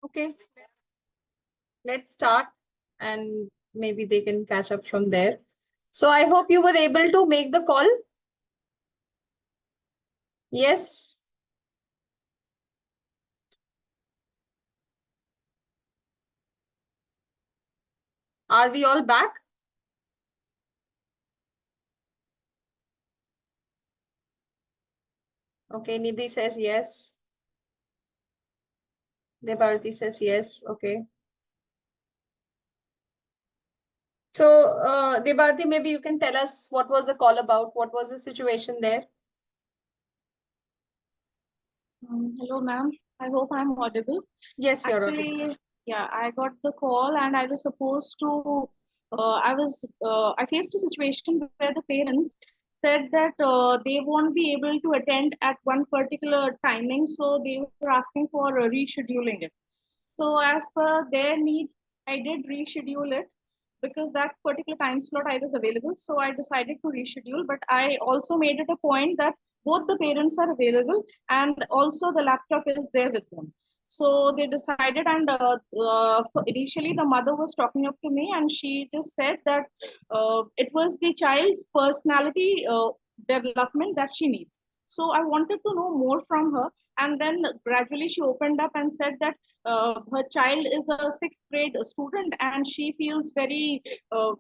Okay, let's start and maybe they can catch up from there. So I hope you were able to make the call. Yes. Are we all back? Okay, Nidhi says yes. Debarati says yes. Okay. So, Debarati, maybe you can tell us what was the call about? What was the situation there? Hello, ma'am. I hope I'm audible. Yes, you're audible. Actually, yeah, I got the call and I was supposed to. I faced a situation where the parents said that they won't be able to attend at one particular timing, so they were asking for rescheduling it. So, as per their need, I did reschedule it because that particular time slot I was available. So I decided to reschedule, but I also made it a point that both the parents are available and also the laptop is there with them. So they decided, and initially the mother was talking up to me, and she just said that it was the child's personality development that she needs. So I wanted to know more from her, and then gradually she opened up and said that her child is a sixth grade student and uh,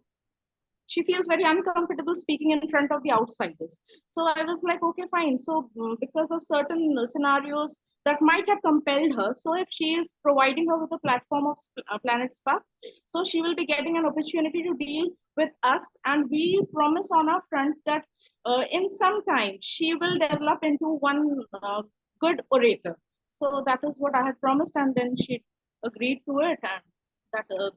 she feels very uncomfortable speaking in front of the outsiders. So I was like, okay, fine. So because of certain scenarios that might have compelled her, so if she is providing her with a platform of Planet Spark, so she will be getting an opportunity to deal with us, and we promise on our front that in some time she will develop into one good orator. So that is what I had promised, and then she agreed to it, and that uh,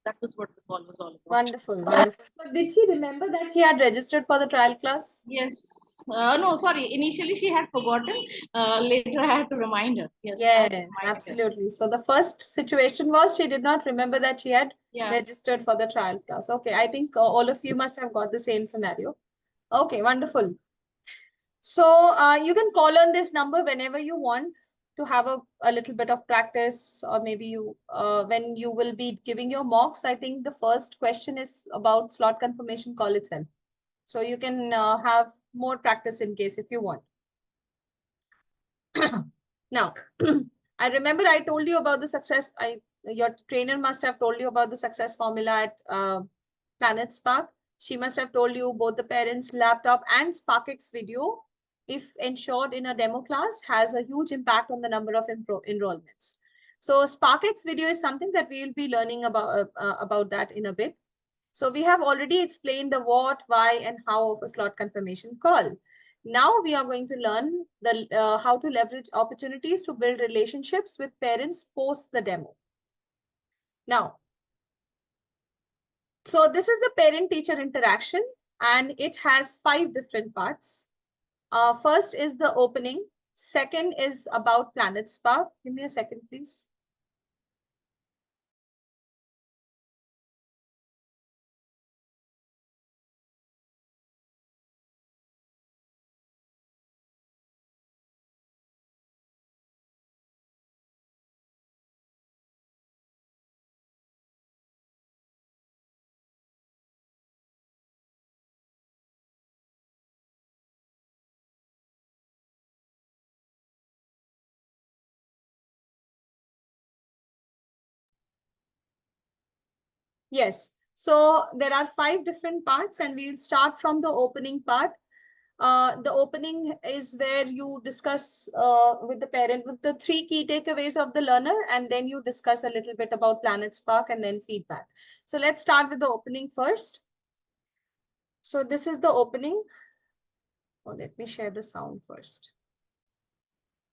that was what the call was all about. Wonderful, wonderful. But did she remember that she had registered for the trial class? Yes. No, sorry. Initially, she had forgotten. Later, I had to remind her. Yes, I had Yes, reminded her. absolutely. So the first situation was she did not remember that she had Yeah. registered for the trial class. Okay, I think Yes. all of you must have got the same scenario. Okay, wonderful. So you can call on this number whenever you want to have a little bit of practice, or maybe you when you will be giving your mocks. I think the first question is about slot confirmation call itself. So you can have more practice in case if you want. Now, I remember I told you about the success. Your trainer must have told you about the success formula at Planet Spark. She must have told you both the parents' laptop and SparkX video, if ensured in a demo class, has a huge impact on the number of enrollments. So SparkX video is something that we will be learning about that in a bit. So we have already explained the what, why, and how of a slot confirmation call. Now we are going to learn how to leverage opportunities to build relationships with parents post the demo. Now, so this is the parent-teacher interaction, and it has 5 different parts. First is the opening. Second is about Planet Spark. Give me a second, please. Yes. So there are 5 different parts, and we'll start from the opening part. The opening is where you discuss with the parent with the 3 key takeaways of the learner, and then you discuss a little bit about Planet Spark and then feedback. So let's start with the opening first. So this is the opening. Oh, let me share the sound first.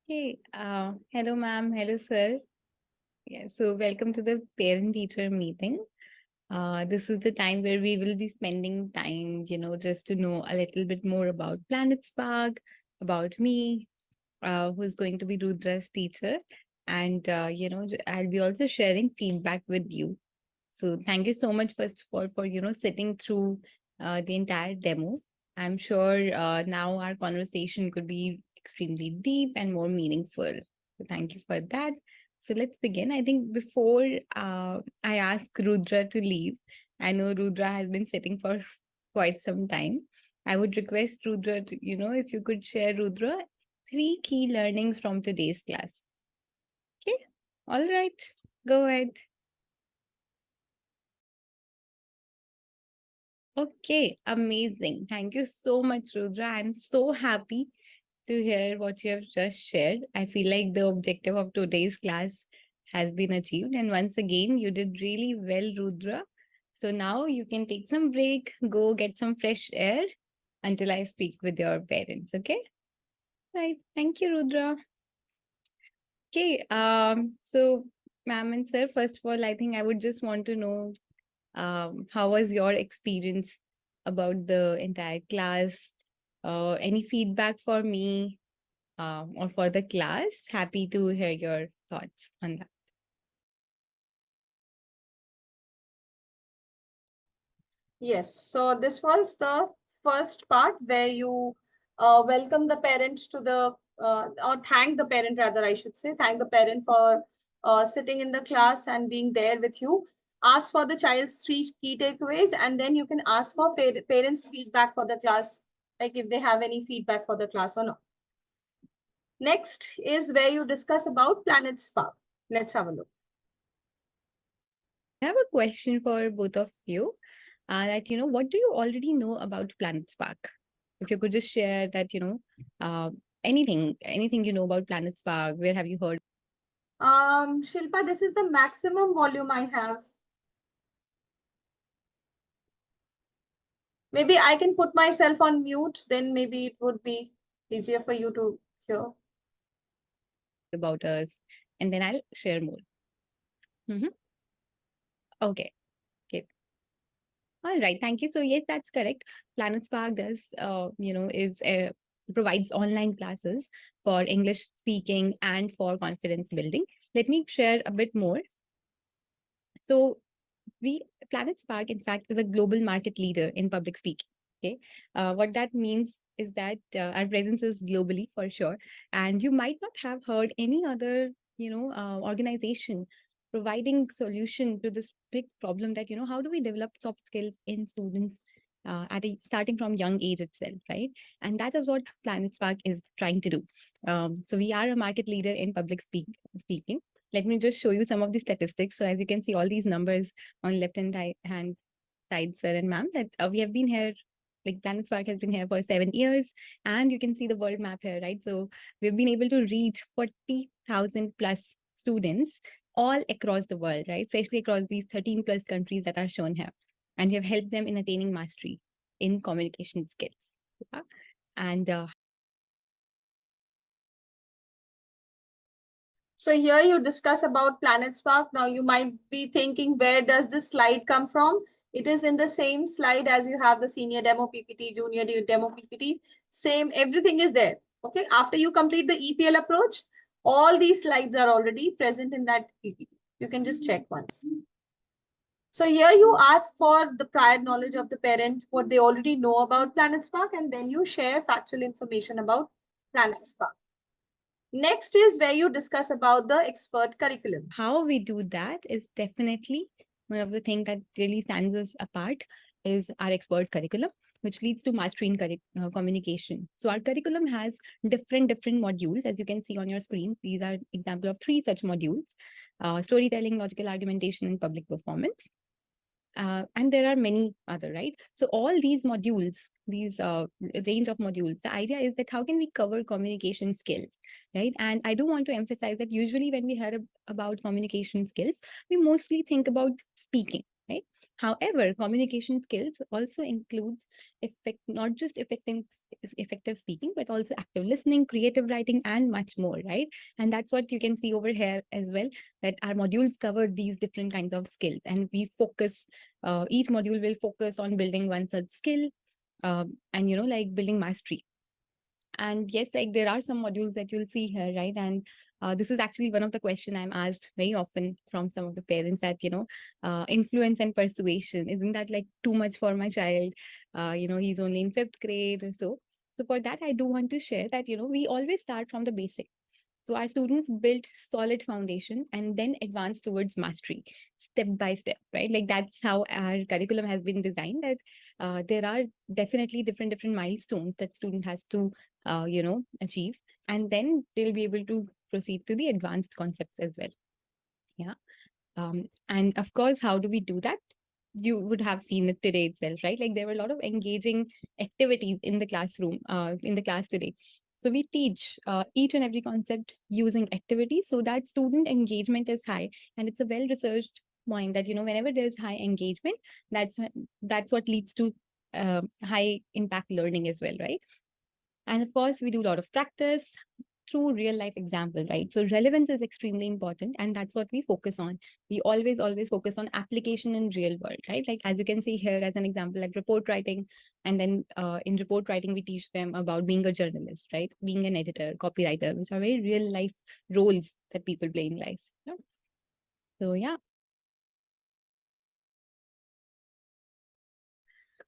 Hey, hello, ma'am. Hello, sir. Yeah, so welcome to the parent-teacher meeting. This is the time where we will be spending time, just to know a little bit more about Planet Spark, about me, who's going to be Rudra's teacher. And, I'll be also sharing feedback with you. So thank you so much, first of all, for, sitting through the entire demo. I'm sure now our conversation could be extremely deep and more meaningful. So thank you for that. So let's begin. I think before I ask Rudra to leave, I know Rudra has been sitting for quite some time. I would request Rudra to, if you could share, Rudra, 3 key learnings from today's class. Okay, all right, go ahead. Okay, amazing. Thank you so much, Rudra. I'm so happy to hear what you have just shared. I feel like the objective of today's class has been achieved. And once again, you did really well, Rudra. So now you can take some break, go get some fresh air until I speak with your parents. Okay? Right. Thank you, Rudra. Okay. So ma'am and sir, first of all, I think I would just want to know how was your experience about the entire class? Any feedback for me or for the class? Happy to hear your thoughts on that. Yes, so this was the first part where you welcome the parent to the, or thank the parent rather, I should say, thank the parent for sitting in the class and being there with you. Ask for the child's 3 key takeaways, and then you can ask for parents' feedback for the class, like if they have any feedback for the class or not. Next is where you discuss about Planet Spark. Let's have a look. I have a question for both of you. What do you already know about Planet Spark? If you could just share that, anything you know about Planet Spark, where have you heard? Shilpa, this is the maximum volume I have. Maybe I can put myself on mute, then maybe it would be easier for you to hear. About us, and then I'll share more. Okay. All right, thank you. So yes, that's correct. Planet Spark does, provides online classes for English speaking and for confidence building. Let me share a bit more. So Planet Spark, in fact, is a global market leader in public speaking. Okay, what that means is that our presence is globally for sure, and you might not have heard any other, organization providing solution to this big problem that how do we develop soft skills in students starting from young age itself, right? And that is what Planet Spark is trying to do. So we are a market leader in public speaking. Let me just show you some of the statistics. So as you can see, all these numbers on left hand side, sir and ma'am, that we have been here, like Planet Spark has been here for 7 years, and you can see the world map here, right? So we've been able to reach 40,000 plus students all across the world, right? Especially across these 13 plus countries that are shown here. And we have helped them in attaining mastery in communication skills. Yeah? And So here you discuss about Planet Spark. Now you might be thinking, where does this slide come from? It is in the same slide as you have the senior demo PPT, junior demo PPT. Same, everything is there. Okay, after you complete the EPL approach, all these slides are already present in that PPT. You can just check once. So here you ask for the prior knowledge of the parent, what they already know about Planet Spark, and then you share factual information about Planet Spark. Next is where you discuss about the expert curriculum. How we do that is definitely one of the things that really stands us apart is our expert curriculum, which leads to mastery in communication. So our curriculum has different modules, as you can see on your screen. These are example of 3 such modules: storytelling, logical argumentation, and public performance. And there are many other, right? So all these modules, these range of modules, the idea is that how can we cover communication skills, right? And I do want to emphasize that usually when we hear about communication skills, we mostly think about speaking, right? However, communication skills also includes not just effective speaking, but also active listening, creative writing, and much more, right? And that's what you can see over here as well, that our modules cover these different kinds of skills, and we focus, each module will focus on building one such skill, and like building mastery. And yes, like there are some modules that you'll see here, right? And this is actually one of the questions I'm asked very often from some of the parents, that influence and persuasion, isn't that like too much for my child? He's only in 5th grade or so. So for that, I do want to share that we always start from the basic. So our students built solid foundation and then advance towards mastery step by step, right? Like that's how our curriculum has been designed, that there are definitely different milestones that student has to achieve, and then they'll be able to proceed to the advanced concepts as well. Yeah. And of course, how do we do that? You would have seen it today itself, right? Like there were a lot of engaging activities in the classroom, in the class today. So we teach each and every concept using activities so that student engagement is high. And it's a well-researched point that, whenever there's high engagement, that's what leads to high impact learning as well, right? And of course, we do a lot of practice through real life example, right? So relevance is extremely important, and that's what we focus on. We always focus on application in real world, right? Like as you can see here as an example, like report writing, and then in report writing, we teach them about being a journalist, right? Being an editor, copywriter, which are very real life roles that people play in life. Yeah. So yeah.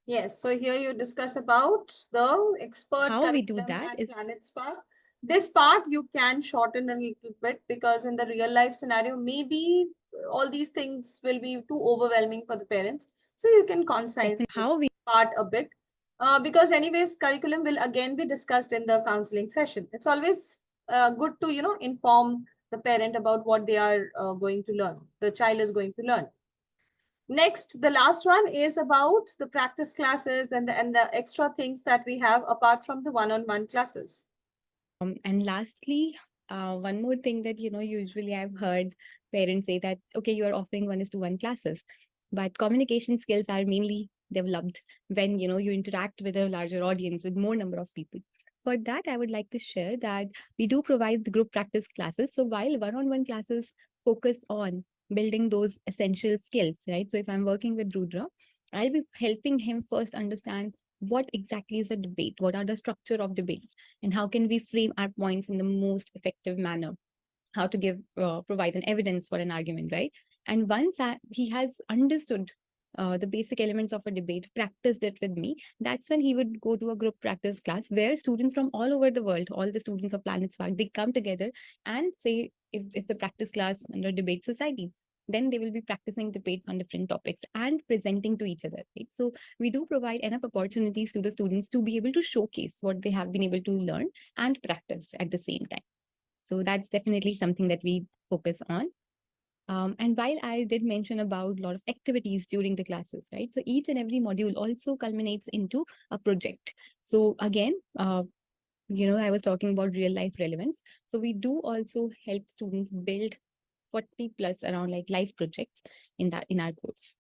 Yes, so here you discuss about the expert How we do curriculum that and is Planet Spark. This part you can shorten a little bit because in the real life scenario, maybe all these things will be too overwhelming for the parents. So you can concise this how we part a bit. Because anyways, curriculum will again be discussed in the counseling session. It's always good to, inform the parent about what they are going to learn, the child is going to learn. Next, the last one is about the practice classes and the extra things that we have apart from the one-on-one classes. And lastly, one more thing that, usually I've heard parents say that, okay, you are offering 1:1 classes, but communication skills are mainly developed when, you interact with a larger audience, with more number of people. For that, I would like to share that we do provide the group practice classes. So while one-on-one classes focus on building those essential skills, right? So if I'm working with Rudra, I'll be helping him first understand what exactly is a debate, what are the structure of debates, and how can we frame our points in the most effective manner, how to provide an evidence for an argument, right? And once he has understood the basic elements of a debate, practiced it with me, that's when he would go to a group practice class where students from all over the world, all the students of Planet Spark, they come together and say, if it's a practice class under debate society, then they will be practicing debates on different topics and presenting to each other, right? So we do provide enough opportunities to the students to be able to showcase what they have been able to learn and practice at the same time. So that's definitely something that we focus on. And while I did mention about a lot of activities during the classes, right? So each and every module also culminates into a project. So again, I was talking about real life relevance. So we do also help students build 40 plus around like life projects in our course.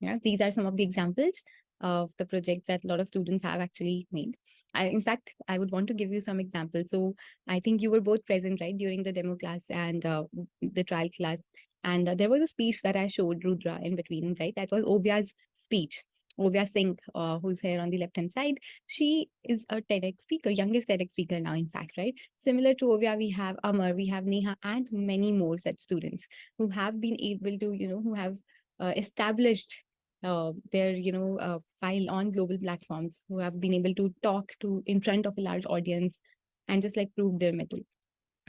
Yeah, these are some of the examples of the projects that a lot of students have actually made. In fact, I would want to give you some examples. So I think you were both present, right, during the demo class and the trial class. And there was a speech that I showed Rudra in between, right? That was Ovya's speech. Ovya Singh, who's here on the left-hand side, she is a TEDx speaker, youngest TEDx speaker now, in fact, right? Similar to Ovya, we have Amar, we have Neha, and many more such students who have been able to, who have established their file on global platforms, who have been able to talk to in front of a large audience and just like prove their mettle.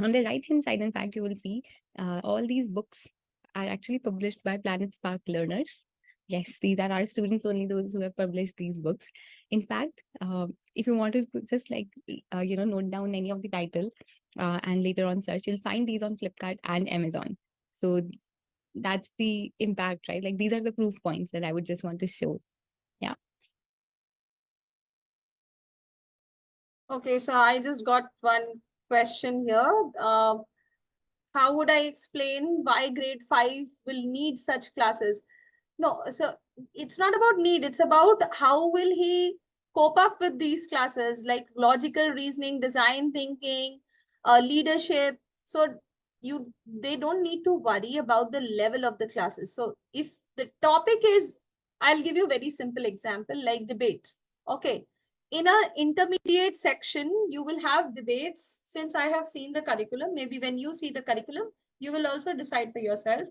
On the right hand side, in fact, you will see all these books are actually published by Planet Spark learners. Yes, these are our students only, those who have published these books. In fact, if you want to just like note down any of the title and later on search, you'll find these on Flipkart and Amazon. So that's the impact, right? Like these are the proof points that I would just want to show. Yeah. Okay, so I just got one question here. How would I explain why grade 5 will need such classes? No, so it's not about need, it's about how will he cope up with these classes like logical reasoning, design thinking, leadership. So they don't need to worry about the level of the classes. So if the topic is, I'll give you a very simple example like debate. Okay. In an intermediate section, you will have debates. Since I have seen the curriculum, maybe when you see the curriculum, you will also decide for yourself.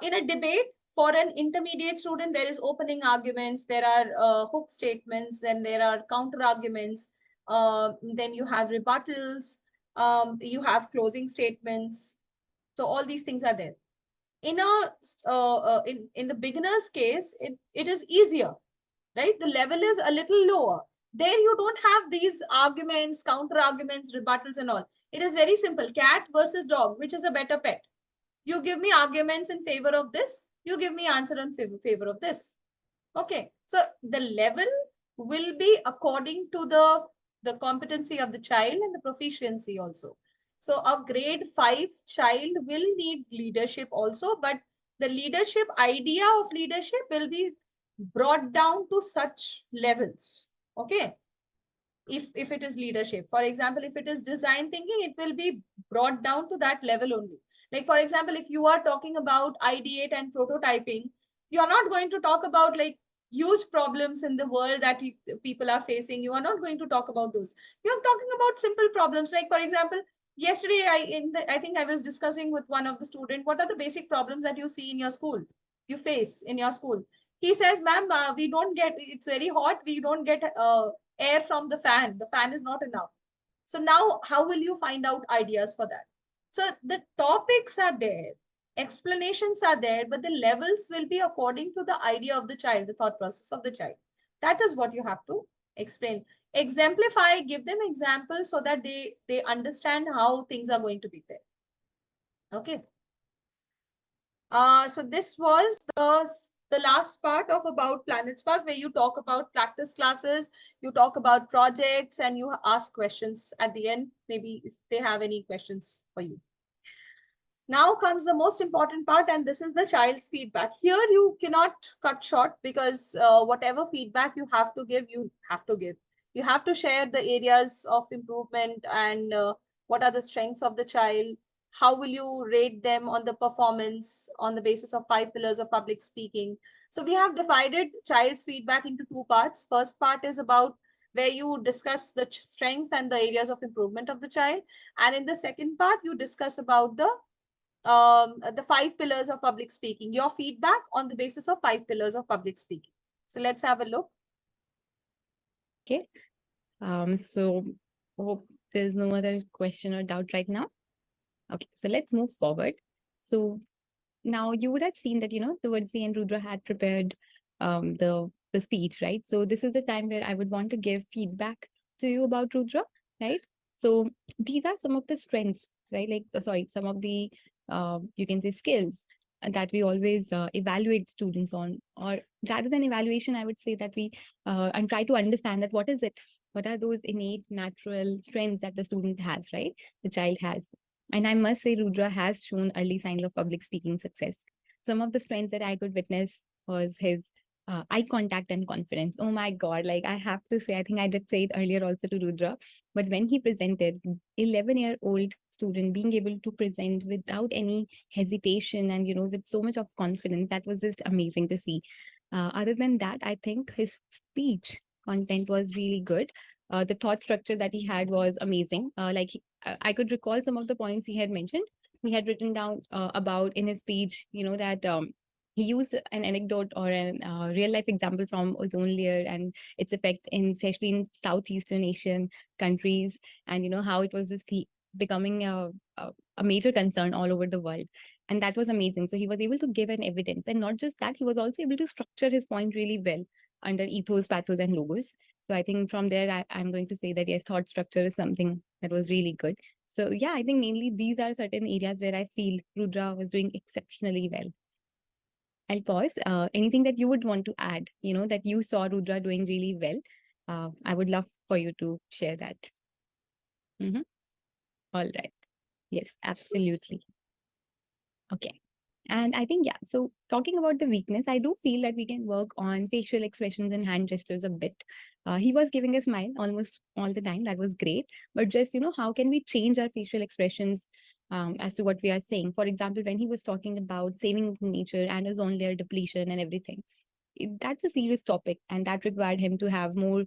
In a debate, for an intermediate student, there is opening arguments, there are hook statements, then there are counter arguments, then you have rebuttals, You have closing statements. So all these things are there. In in the beginner's case, it is easier, right? The level is a little lower. There you don't have these arguments, counter arguments, rebuttals and all. It is very simple. Cat versus dog, which is a better pet? You give me arguments in favor of this, you give me answer in favor of this. Okay, so the level will be according to the competency of the child and the proficiency also. So a grade 5 child will need leadership also, but the leadership idea of leadership will be brought down to such levels. Okay, if it is leadership, for example, if it is design thinking, it will be brought down to that level only. Like, for example, if you are talking about ideate and prototyping, you are not going to talk about like huge problems in the world that people are facing. You are not going to talk about those. You are talking about simple problems. Like, for example, yesterday I think I was discussing with one of the students, what are the basic problems that you see in your school, you face in your school. He says, ma'am, we don't get, it's very hot, we don't get air from the fan. The fan is not enough. So now how will you find out ideas for that? So the topics are there, explanations are there, but the levels will be according to the idea of the child, the thought process of the child. That is what you have to explain. Exemplify, give them examples so that they understand how things are going to be there. Okay. So this was the last part of about PlanetSpark, where you talk about practice classes, you talk about projects, and you ask questions at the end, maybe if they have any questions for you. Now comes the most important part, and this is the child's feedback. Here you cannot cut short, because whatever feedback you have to give, you have to give. You have to share the areas of improvement and what are the strengths of the child. How will you rate them on the performance on the basis of 5 pillars of public speaking? So we have divided child's feedback into 2 parts. First part is about where you discuss the strengths and the areas of improvement of the child. And in the second part, you discuss about the 5 pillars of public speaking, your feedback on the basis of 5 pillars of public speaking. So let's have a look. Okay. So hope there's no other question or doubt right now. Okay, so let's move forward. So now you would have seen that, towards the end, Rudra had prepared the speech, right? So this is the time where I would want to give feedback to you about Rudra, right? So these are some of the strengths, right? Like, sorry, some of the, you can say, skills that we always evaluate students on, or rather than evaluation, I would say that we and try to understand that what is it? What are those innate natural strengths that the student has, right? The child has. And I must say, Rudra has shown early signs of public speaking success. Some of the strengths that I could witness was his eye contact and confidence. Oh my God, like I have to say, I think I did say it earlier also to Rudra, but when he presented, 11-year-old student being able to present without any hesitation and, with so much of confidence, that was just amazing to see. Other than that, I think his speech content was really good. The thought structure that he had was amazing. I could recall some of the points he had mentioned. He had written down about in his speech, that he used an anecdote or a real life example from ozone layer and its effect especially in Southeastern Asian countries, and how it was just becoming a major concern all over the world. And that was amazing. So he was able to give an evidence, and not just that, he was also able to structure his point really well under ethos, pathos, and logos. So I think from there, I'm going to say that yes, thought structure is something that was really good. So yeah, I think mainly these are certain areas where I feel Rudra was doing exceptionally well. I'll pause. Anything that you would want to add, that you saw Rudra doing really well, I would love for you to share that. All right. Yes, absolutely. Okay. And I think, yeah, so talking about the weakness, I do feel that we can work on facial expressions and hand gestures a bit. He was giving a smile almost all the time. That was great. But just, how can we change our facial expressions as to what we are saying? For example, when he was talking about saving nature and ozone layer depletion and everything, that's a serious topic, and that required him to have more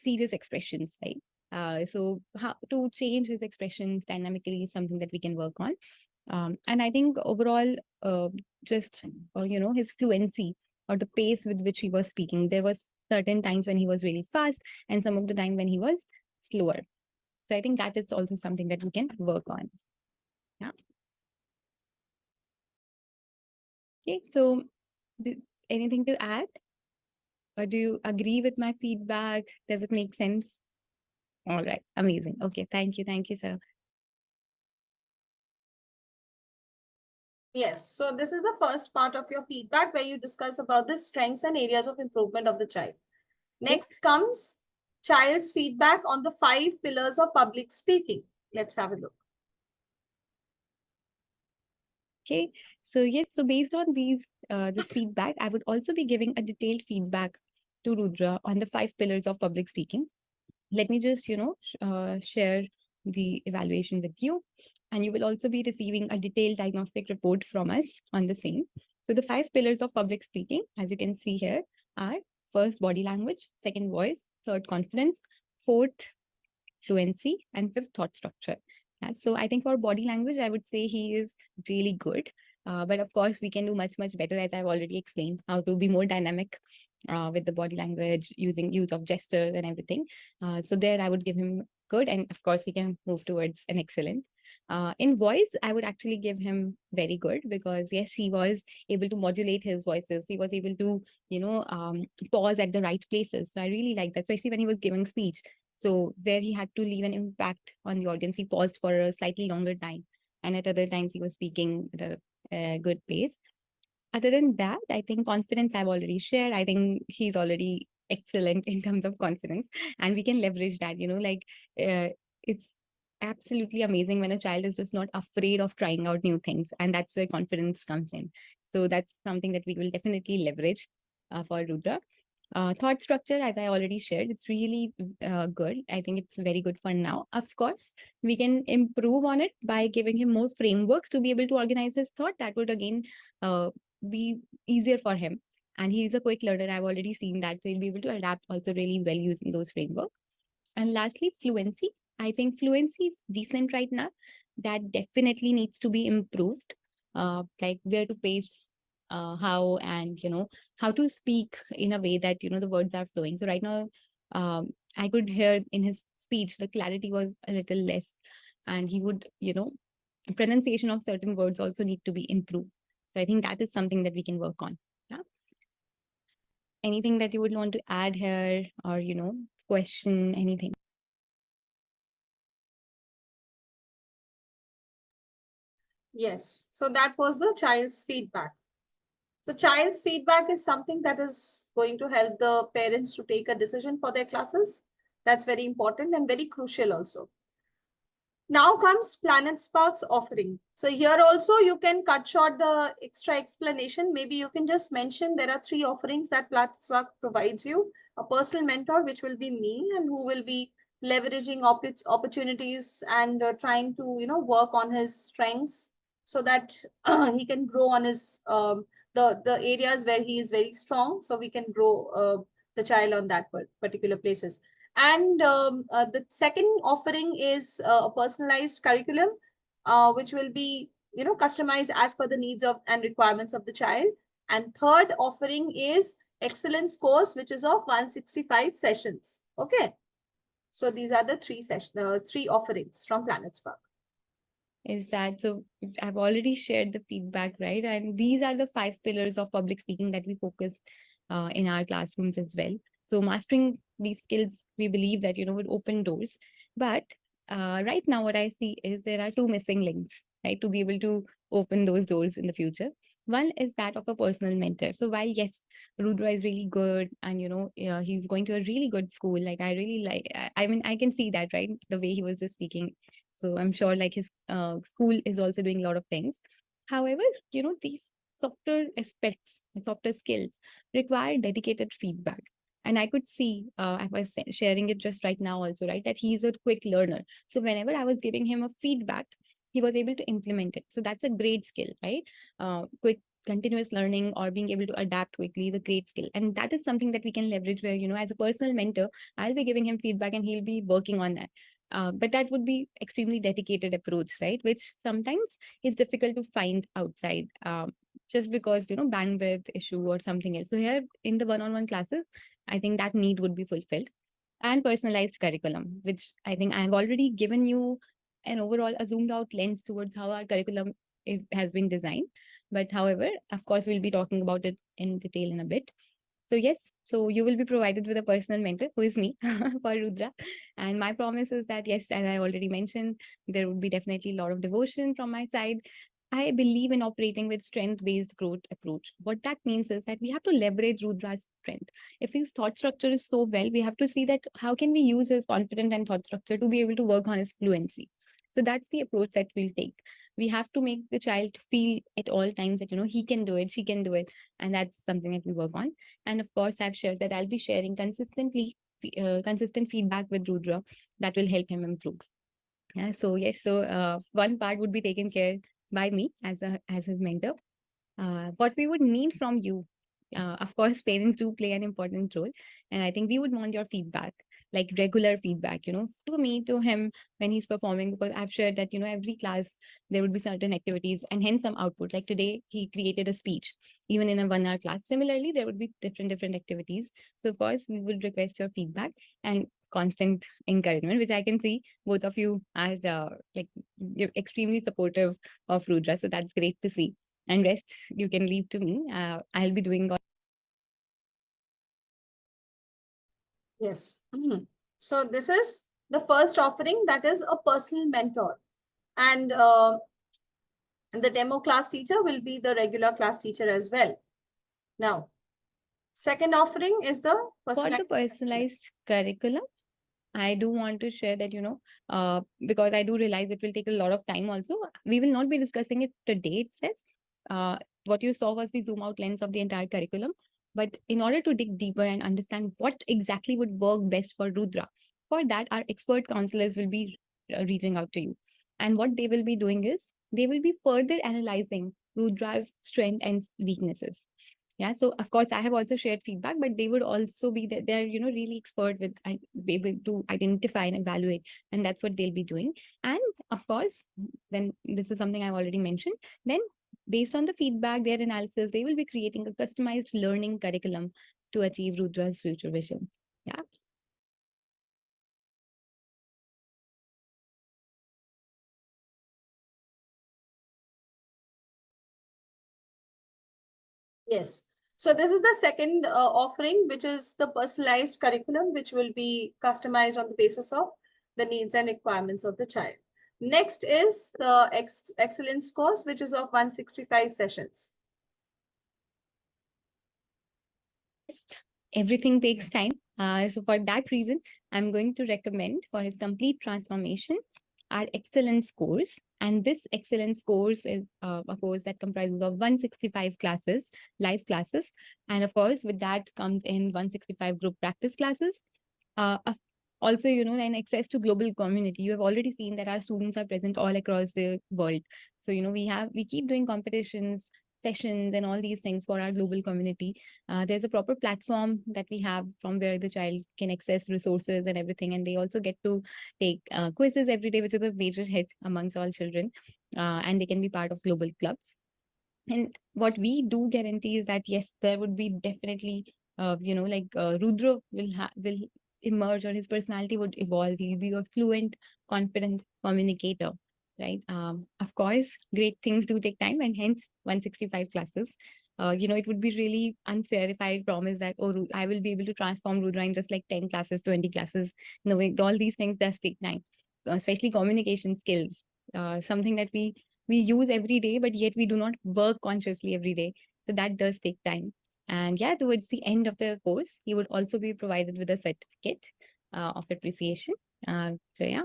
serious expressions, right? So how to change his expressions dynamically is something that we can work on. And I think overall, just his fluency or the pace with which he was speaking, there was certain times when he was really fast and some of the time when he was slower. So I think that is also something that we can work on. Yeah. Okay, so anything to add? Or do you agree with my feedback? Does it make sense? All right, amazing. Okay, thank you, sir. Yes, so this is the first part of your feedback where you discuss about the strengths and areas of improvement of the child. Next comes child's feedback on the 5 pillars of public speaking. Let's have a look. Okay, so yes, so based on this feedback, I would also be giving a detailed feedback to Rudra on the 5 pillars of public speaking. Let me just, share the evaluation with you, and you will also be receiving a detailed diagnostic report from us on the same. So the 5 pillars of public speaking, as you can see here, are first, body language; second, voice; third, confidence; fourth, fluency; and fifth, thought structure. Yeah, so I think for body language, I would say he is really good. But of course, we can do much, much better, as I've already explained, how to be more dynamic with the body language, using use of gestures and everything. So there, I would give him good, and of course, he can move towards an excellent. In voice, I would actually give him very good, because yes, he was able to modulate his voices. He was able to, pause at the right places. So I really like that, especially when he was giving speech. So where he had to leave an impact on the audience, he paused for a slightly longer time. And at other times, he was speaking at a good pace. Other than that, I think confidence I've already shared. I think he's already excellent in terms of confidence. And we can leverage that, it's absolutely amazing when a child is just not afraid of trying out new things. And that's where confidence comes in. So that's something that we will definitely leverage for Rudra. Thought structure, as I already shared, it's really good. I think it's very good for now. Of course, we can improve on it by giving him more frameworks to be able to organize his thought. That would again be easier for him. And he's a quick learner. I've already seen that. So he'll be able to adapt also really well using those frameworks. And lastly, fluency. I think fluency is decent right now. That definitely needs to be improved. Like where to pace, how, and how to speak in a way that the words are flowing. So right now, I could hear in his speech the clarity was a little less, and he would pronunciation of certain words also need to be improved. So I think that is something that we can work on. Yeah. Anything that you would want to add here, or question anything? Yes, so that was the child's feedback. So child's feedback is something that is going to help the parents to take a decision for their classes. That's very important and very crucial also. Now comes Planet Spark's offering. So here also you can cut short the extra explanation. Maybe you can just mention there are 3 offerings that Planet Spark provides you. A personal mentor, which will be me, and who will be leveraging opportunities and trying to work on his strengths so that he can grow on his the areas where he is very strong. So we can grow the child on that particular places. And the second offering is a personalized curriculum, which will be, customized as per the needs of and requirements of the child. And third offering is excellence course, which is of 165 sessions. Okay. So these are the 3 offerings from Planet Spark. Is that so? I've already shared the feedback, right? And these are the 5 pillars of public speaking that we focus in our classrooms as well. So mastering these skills, we believe that would open doors. But right now, what I see is there are 2 missing links, right, to be able to open those doors in the future. One is that of a personal mentor. So while yes, Rudra is really good, and he's going to a really good school. Like I really like. I mean, I can see that, right? The way he was just speaking. So I'm sure like his school is also doing a lot of things. However, these softer aspects, softer skills require dedicated feedback. And I could see, I was sharing it just right now also, right, that he's a quick learner. So whenever I was giving him a feedback, he was able to implement it. So that's a great skill, right? Quick continuous learning or being able to adapt quickly is a great skill. And that is something that we can leverage where, as a personal mentor, I'll be giving him feedback and he'll be working on that. But that would be extremely dedicated approach, right? Which sometimes is difficult to find outside, just because, bandwidth issue or something else. So here in the one-on-one classes, I think that need would be fulfilled. and personalized curriculum, which I think I have already given you an overall, a zoomed out lens towards how our curriculum has been designed. But however, of course, we'll be talking about it in detail in a bit. So yes, so you will be provided with a personal mentor, who is me, for Rudra. And my promise is that, yes, as I already mentioned, there would be definitely a lot of devotion from my side. I believe in operating with strength-based growth approach. What that means is that we have to leverage Rudra's strength. If his thought structure is so well, we have to see that how can we use his confidence and thought structure to be able to work on his fluency. So that's the approach that we'll take. We have to make the child feel at all times that, he can do it, she can do it. And that's something that we work on. And of course, I've shared that I'll be sharing consistent feedback with Rudra that will help him improve. Yeah, so yes, so one part would be taken care by me as his mentor. What we would need from you, of course, parents do play an important role, and I think we would want your feedback, like regular feedback, to me, to him when he's performing, because I've shared that every class there would be certain activities and hence some output. Like today, he created a speech, even in a 1 hour class. Similarly, there would be different activities. So of course, we would request your feedback and constant encouragement, which I can see both of you are like you're extremely supportive of Rudra. So that's great to see. And rest you can leave to me. I'll be doing all. Yes. So this is the first offering, that is a personal mentor. And the demo class teacher will be the regular class teacher as well. Now, second offering is the For the personalized curriculum, I do want to share that, because I do realize it will take a lot of time also. We will not be discussing it today itself. What you saw was the zoom out lens of the entire curriculum. But in order to dig deeper and understand what exactly would work best for Rudra, for that, our expert counselors will be reaching out to you. And what they will be doing is they will be further analyzing Rudra's strength and weaknesses. Yeah, so of course I have also shared feedback, but they would also be they're really expert with be able to identify and evaluate, and that's what they'll be doing. And of course, then this is something I've already mentioned. Then based on the feedback, their analysis, they will be creating a customized learning curriculum to achieve Rudra's future vision. Yeah. Yes. So this is the second offering, which is the personalized curriculum, which will be customized on the basis of the needs and requirements of the child. Next is the excellence course, which is of 165 sessions. Everything takes time. So for that reason, I'm going to recommend for his complete transformation our excellence course. And this excellence course is a course that comprises of 165 classes, live classes. And of course, with that comes in 165 group practice classes. Also, and access to global community. You have already seen that our students are present all across the world. So, we keep doing competitions, sessions, and all these things for our global community. There's a proper platform that we have from where the child can access resources and everything. And they also get to take quizzes every day, which is a major hit amongst all children. And they can be part of global clubs. And what we do guarantee is that, yes, there would be definitely, Rudra will emerge, or his personality would evolve. He'll be a fluent, confident communicator, right? Of course, great things do take time, and hence 165 classes. It would be really unfair if I promise that, I will be able to transform Rudra in just like 10 classes, 20 classes. No, all these things does take time, especially communication skills, something that we use every day, but yet we do not work consciously every day. So that does take time. And yeah, towards the end of the course, you would also be provided with a certificate of appreciation. So yeah.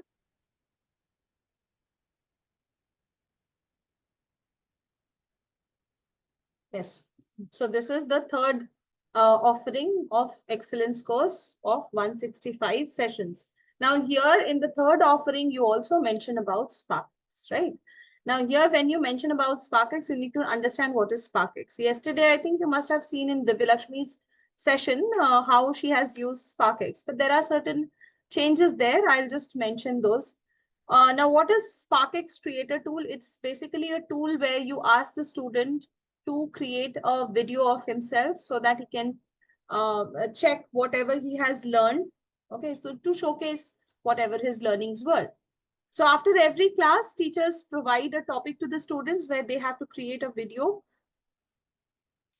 Yes. So this is the third offering of excellence course of 165 sessions. Now here in the third offering, you also mentioned about SparkX, right? Now here, when you mention about SparkX, you need to understand what is SparkX. Yesterday, I think you must have seen in Divyalakshmi's session how she has used SparkX, but there are certain changes there. I'll just mention those. Now, what is SparkX Creator Tool? It's basically a tool where you ask the student to create a video of himself so that he can check whatever he has learned Okay, so to showcase whatever his learnings were. So after every class, teachers provide a topic to the students where they have to create a video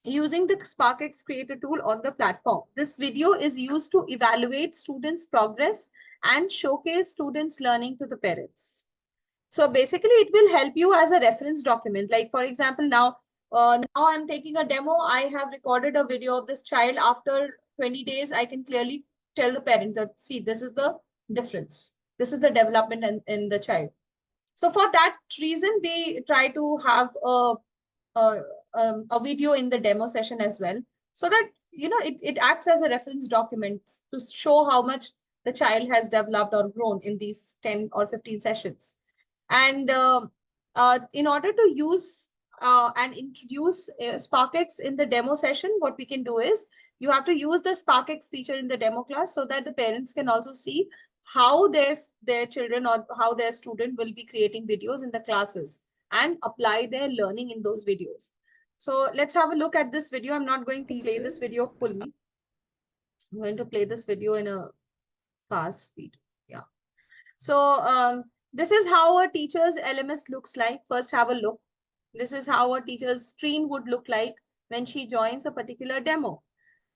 using the SparkX Creator tool on the platform. This video is used to evaluate students' progress and showcase students' learning to the parents. So basically, it will help you as a reference document. Like, for example, now I'm taking a demo. I have recorded a video of this child. After 20 days, I can clearly tell the parent that, see, this is the difference. This is the development in the child. So for that reason, we try to have a video in the demo session as well, so that it acts as a reference document to show how much the child has developed or grown in these 10 or 15 sessions. And in order to use and introduce SparkX in the demo session, what we can do is you have to use the SparkX feature in the demo class so that the parents can also see how their children or how their student will be creating videos in the classes and apply their learning in those videos. So let's have a look at this video. I'm not going to play this video fully. I'm going to play this video in a fast speed. Yeah. So this is how a teacher's LMS looks like. First, have a look. This is how a teacher's screen would look like when she joins a particular demo.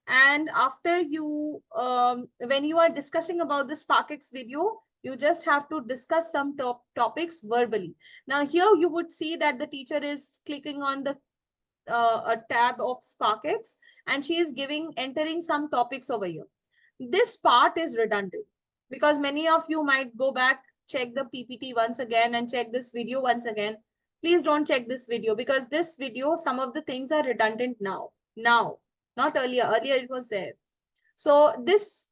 And after you, when you are discussing about the SparkX video, you just have to discuss some topics verbally. Now here you would see that the teacher is clicking on the a tab of SparkX and she is entering some topics over here. This part is redundant because many of you might go back, check the PPT once again and check this video once again. Please don't check this video because this video, some of the things are redundant now, not earlier. Earlier it was there. So this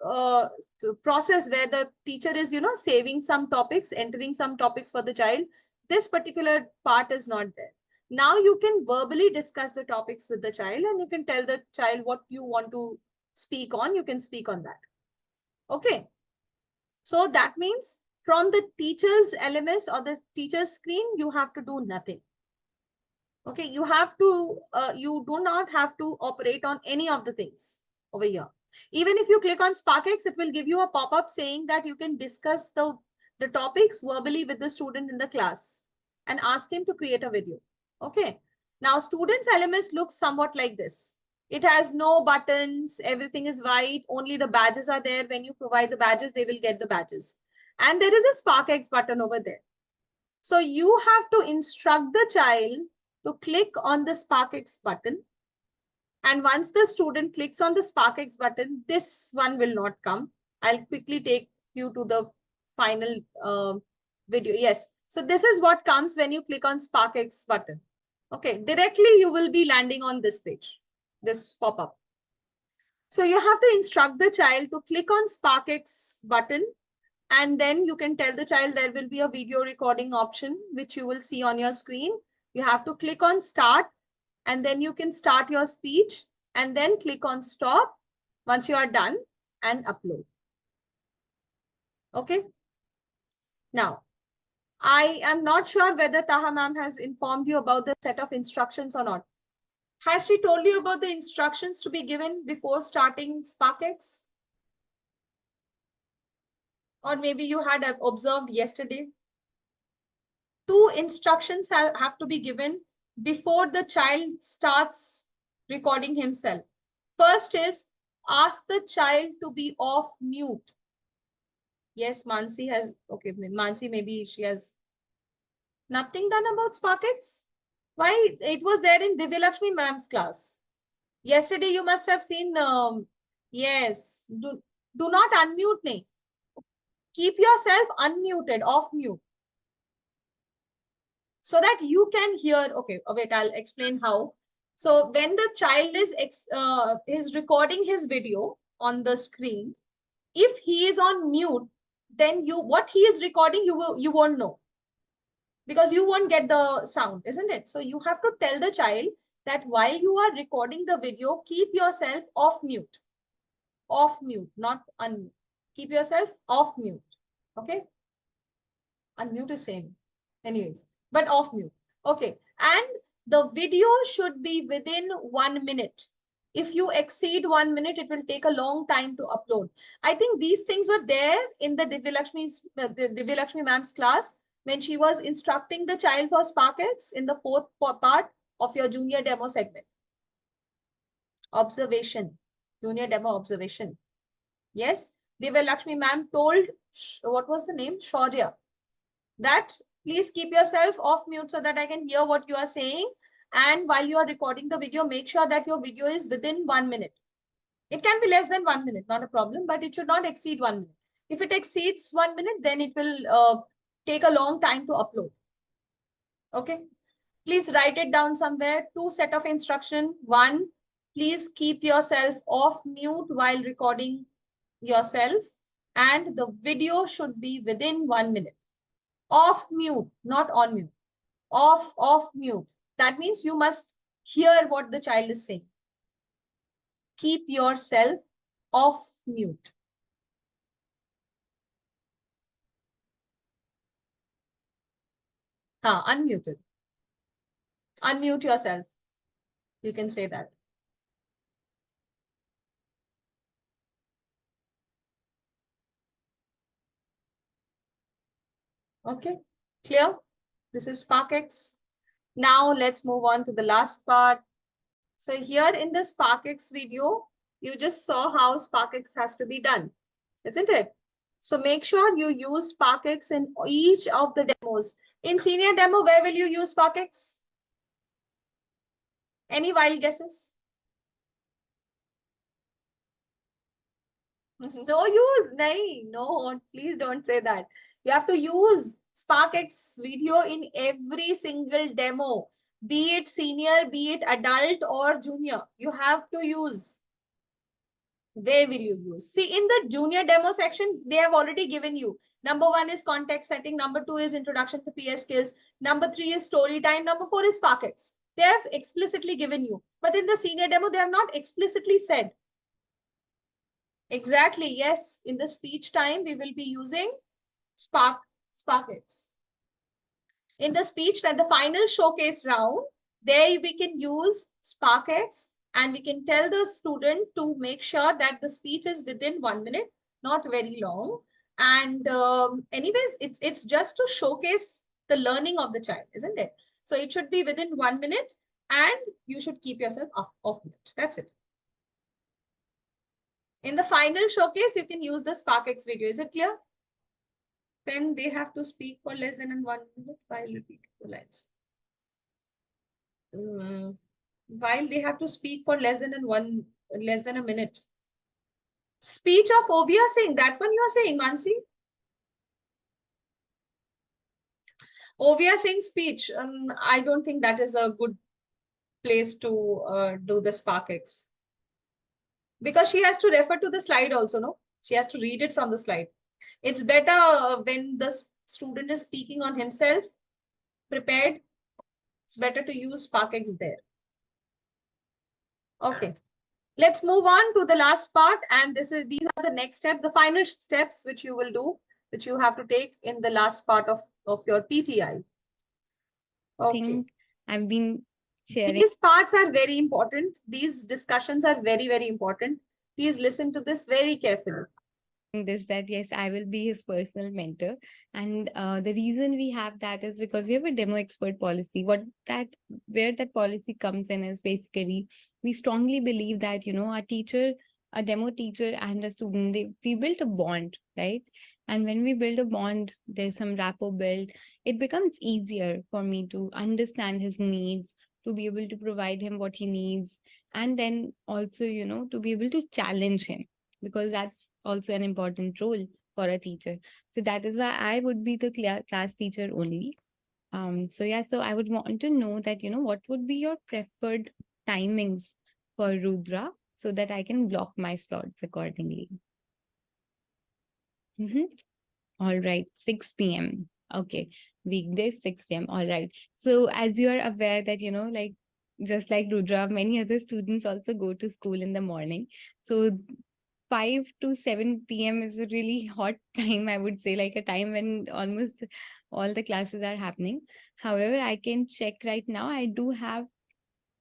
process where the teacher is, saving some topics, entering some topics for the child, this particular part is not there. Now you can verbally discuss the topics with the child and you can tell the child what you want to speak on. You can speak on that. Okay. So that means from the teacher's LMS or the teacher's screen, you have to do nothing. Okay, you do not have to operate on any of the things over here. Even if you click on SparkX, it will give you a pop-up saying that you can discuss the topics verbally with the student in the class and ask him to create a video. Okay. Now, students' LMS looks somewhat like this. It has no buttons. Everything is white. Only the badges are there. When you provide the badges, they will get the badges. And there is a SparkX button over there. So you have to instruct the child to click on the SparkX button. And once the student clicks on the SparkX button, this one will not come. I'll quickly take you to the final video. Yes. So this is what comes when you click on SparkX button. Okay. Directly, you will be landing on this page, this pop-up. So you have to instruct the child to click on SparkX button. And then you can tell the child there will be a video recording option, which you will see on your screen. You have to click on start and then you can start your speech and then click on stop once you are done and upload. Okay. Now, I am not sure whether Taha ma'am has informed you about the set of instructions or not. Has she told you about the instructions to be given before starting SparkX? Or maybe you had observed yesterday. 2 instructions have to be given before the child starts recording himself. First is ask the child to be off mute. Yes, Mansi has, okay, Mansi, maybe she has nothing done about SparkX. Why? It was there in Divya Lakshmi ma'am's class. Yesterday you must have seen, yes, do not unmute me. Keep yourself unmuted, off mute. So that you can hear, okay, wait, I'll explain how. So when the child is recording his video on the screen, if he is on mute, then what he is recording, you won't know. Because you won't get the sound, isn't it? So you have to tell the child that while you are recording the video, keep yourself off mute. Off mute, not unmute. Keep yourself off mute. Okay? Unmute is same. Anyways, but off mute. Okay. And the video should be within 1 minute. If you exceed 1 minute, it will take a long time to upload. I think these things were there in the Divya Lakshmi ma'am's class when she was instructing the child for SparkX in the fourth part of your junior demo segment. Observation, junior demo observation. Yes, Divya Lakshmi ma'am told, what was the name? Shaurya, that please keep yourself off mute so that I can hear what you are saying. And while you are recording the video, make sure that your video is within 1 minute. It can be less than 1 minute, not a problem, but it should not exceed 1 minute. If it exceeds 1 minute, then it will take a long time to upload. Okay. Please write it down somewhere. 2 set of instruction. 1, please keep yourself off mute while recording yourself. And the video should be within 1 minute. Off mute, not on mute. Off mute. That means you must hear what the child is saying. Keep yourself off mute. Unmuted. Unmute yourself. You can say that. Okay, clear? This is SparkX. Now let's move on to the last part. So here in the SparkX video, you just saw how SparkX has to be done, isn't it? So make sure you use SparkX in each of the demos. In senior demo, where will you use SparkX? Any wild guesses? No, please don't say that. You have to use SparkX video in every single demo, be it senior, be it adult or junior. You have to use. Where will you use? See, in the junior demo section, they have already given you. Number 1 is context setting. Number 2 is introduction to PS skills. Number 3 is story time. Number 4 is SparkX. They have explicitly given you. But in the senior demo, they have not explicitly said. Exactly, yes. In the speech time, we will be using SparkX. In the speech, that the final showcase round, there we can use SparkX and we can tell the student to make sure that the speech is within 1 minute, not very long. And anyways, it's just to showcase the learning of the child, isn't it? So it should be within 1 minute and you should keep yourself off mute. That's it. In the final showcase, you can use the SparkX video. Is it clear? Then they have to speak for less than 1 minute while repeating the lines. While they have to speak for less than a minute. Speech of Ovia Singh, that one you are saying, Mansi? Ovia Singh's speech, I don't think that is a good place to do the SparkX. Because she has to refer to the slide also, no? She has to read it from the slide. It's better when the student is speaking on himself, prepared. It's better to use SparkX there. Okay. Let's move on to the last part. And these are the next steps, the final steps which you will do, which you have to take in the last part of your PTI. Okay. I think I've been sharing. These parts are very important. These discussions are very, very important. Please listen to this very carefully. This that yes, I will be his personal mentor, and the reason we have that is because we have a demo expert policy. Where that policy comes in is basically we strongly believe that a demo teacher and a student, we built a bond, right? And when we build a bond, there's some rapport built. It becomes easier for me to understand his needs, to be able to provide him what he needs, and then also to be able to challenge him, because that's also an important role for a teacher. So that is why I would be the class teacher only. So I would want to know that, what would be your preferred timings for Rudra so that I can block my slots accordingly. All right, 6 p.m. Okay, weekdays, 6 p.m. All right. So as you are aware that, just like Rudra, many other students also go to school in the morning. So 5 to 7 p.m. is a really hot time, I would say, like a time when almost all the classes are happening. However, I can check right now. I do have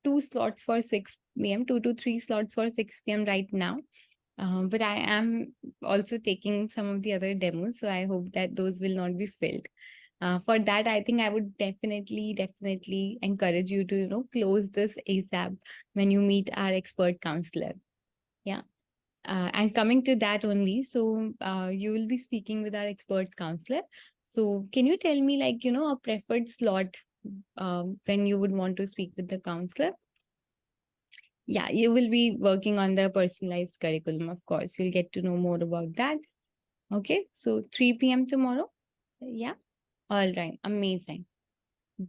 2 slots for 6 p.m., 2 to 3 slots for 6 p.m. right now. But I am also taking some of the other demos, so I hope that those will not be filled. For that, I think I would definitely encourage you to, close this ASAP when you meet our expert counselor. Yeah. And coming to that only, so you will be speaking with our expert counselor. So can you tell me, like, a preferred slot when you would want to speak with the counselor? Yeah, you will be working on the personalized curriculum, of course. We'll get to know more about that. Okay, so 3 p.m. tomorrow. Yeah. All right. Amazing.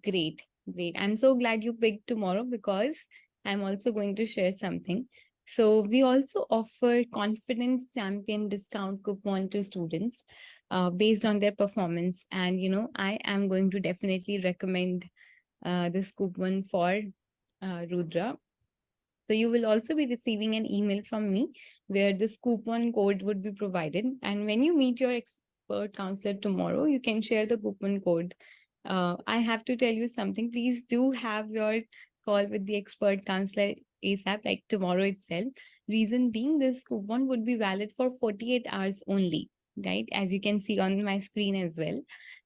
Great. Great. I'm so glad you picked tomorrow because I'm also going to share something. So we also offer confidence champion discount coupon to students based on their performance. And, I am going to definitely recommend this coupon for Rudra. So you will also be receiving an email from me where this coupon code would be provided. And when you meet your expert counselor tomorrow, you can share the coupon code. I have to tell you something. Please do have your call with the expert counselor ASAP, like tomorrow itself. Reason being, this coupon would be valid for 48 hours only, right? As you can see on my screen as well.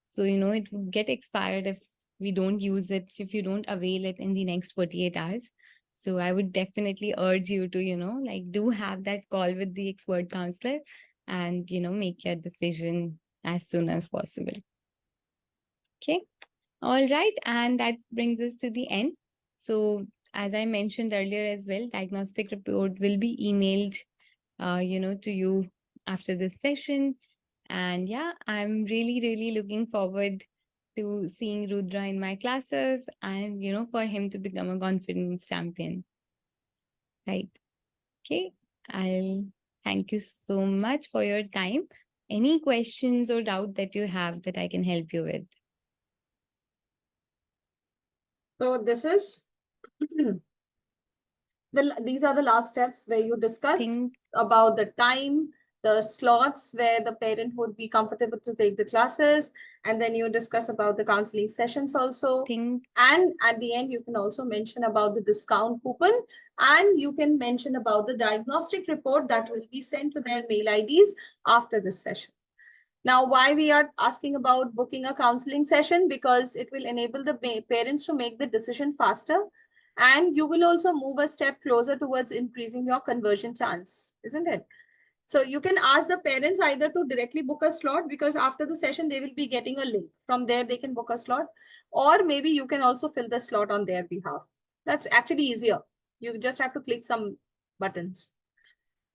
So, it would get expired if we don't use it, if you don't avail it in the next 48 hours. So I would definitely urge you to, do have that call with the expert counselor and, make your decision as soon as possible. Okay. All right. And that brings us to the end. So as I mentioned earlier as well, diagnostic report will be emailed, to you after this session. And yeah, I'm really looking forward to seeing Rudra in my classes and, for him to become a confidence champion. Right. Okay. I'll thank you so much for your time. Any questions or doubt that you have that I can help you with? So this is these are the last steps where you discuss about the time, the slots where the parent would be comfortable to take the classes, and then you discuss about the counseling sessions also. And at the end, you can also mention about the discount coupon, and you can mention about the diagnostic report that will be sent to their mail IDs after this session. Now, why we are asking about booking a counseling session? Because it will enable the parents to make the decision faster, and you will also move a step closer towards increasing your conversion chance, isn't it? So you can ask the parents either to directly book a slot, because after the session, they will be getting a link. From there, they can book a slot, or maybe you can also fill the slot on their behalf. That's actually easier. You just have to click some buttons.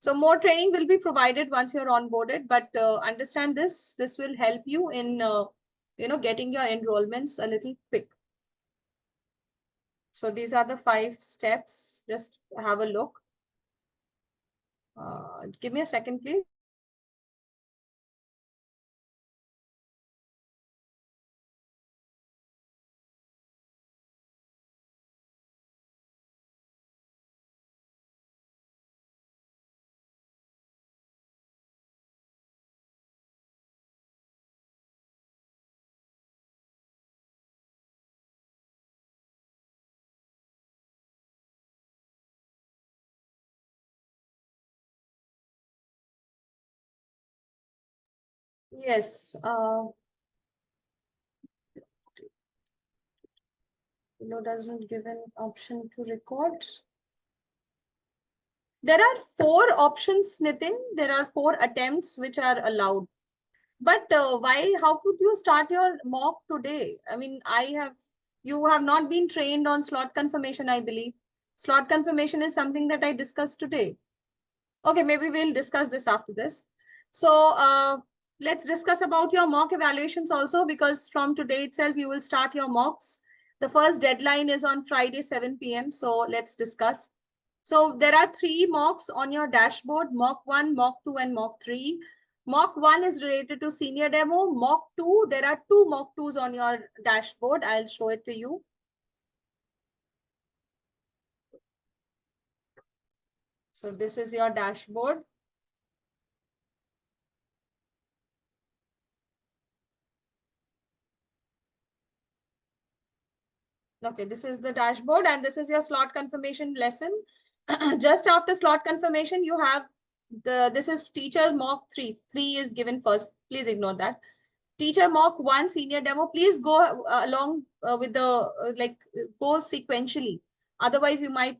So more training will be provided once you're onboarded, but understand this will help you in, getting your enrollments a little quick. So these are the 5 steps. Just have a look. Give me a second, please. Yes. Doesn't give an option to record. There are 4 options, Nitin. There are 4 attempts which are allowed. But why? How could you start your mock today? I mean, you have not been trained on slot confirmation, I believe. Slot confirmation is something that I discussed today. Okay, maybe we'll discuss this after this. So let's discuss about your mock evaluations also, because from today itself, you will start your mocks. The first deadline is on Friday, 7 p.m. So let's discuss. So there are 3 mocks on your dashboard: mock 1, mock 2, and mock 3. Mock 1 is related to senior demo. Mock 2, there are 2 mock 2s on your dashboard. I'll show it to you. So this is your dashboard. Okay, this is the dashboard and this is your slot confirmation lesson. Just after slot confirmation, you have this is teacher mock 3. 3 is given first. Please ignore that. Teacher mock 1 senior demo. Please go along with the go sequentially. Otherwise, you might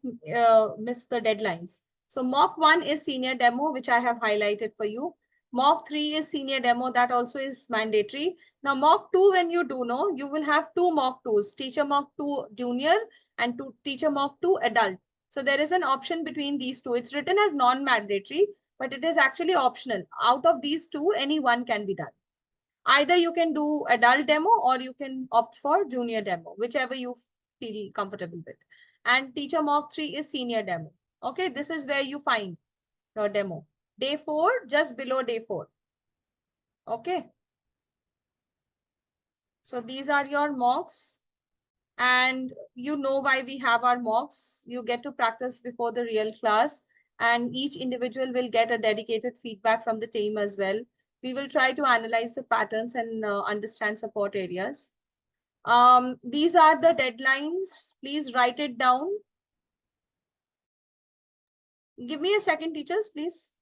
miss the deadlines. So mock 1 is senior demo, which I have highlighted for you. Mock 3 is senior demo. That also is mandatory. Now mock 2, when you do know, you will have 2 mock 2s, teacher mock 2 junior and teacher mock 2 adult. So there is an option between these two. It's written as non-mandatory, but it is actually optional. Out of these two, any one can be done. Either you can do adult demo or you can opt for junior demo, whichever you feel comfortable with. And teacher mock 3 is senior demo. Okay, this is where you find your demo. Day 4, just below day 4. Okay. So these are your mocks. And you know why we have our mocks. You get to practice before the real class. And each individual will get a dedicated feedback from the team as well. We will try to analyze the patterns and understand support areas. These are the deadlines. Please write it down. Give me a second, teachers, please.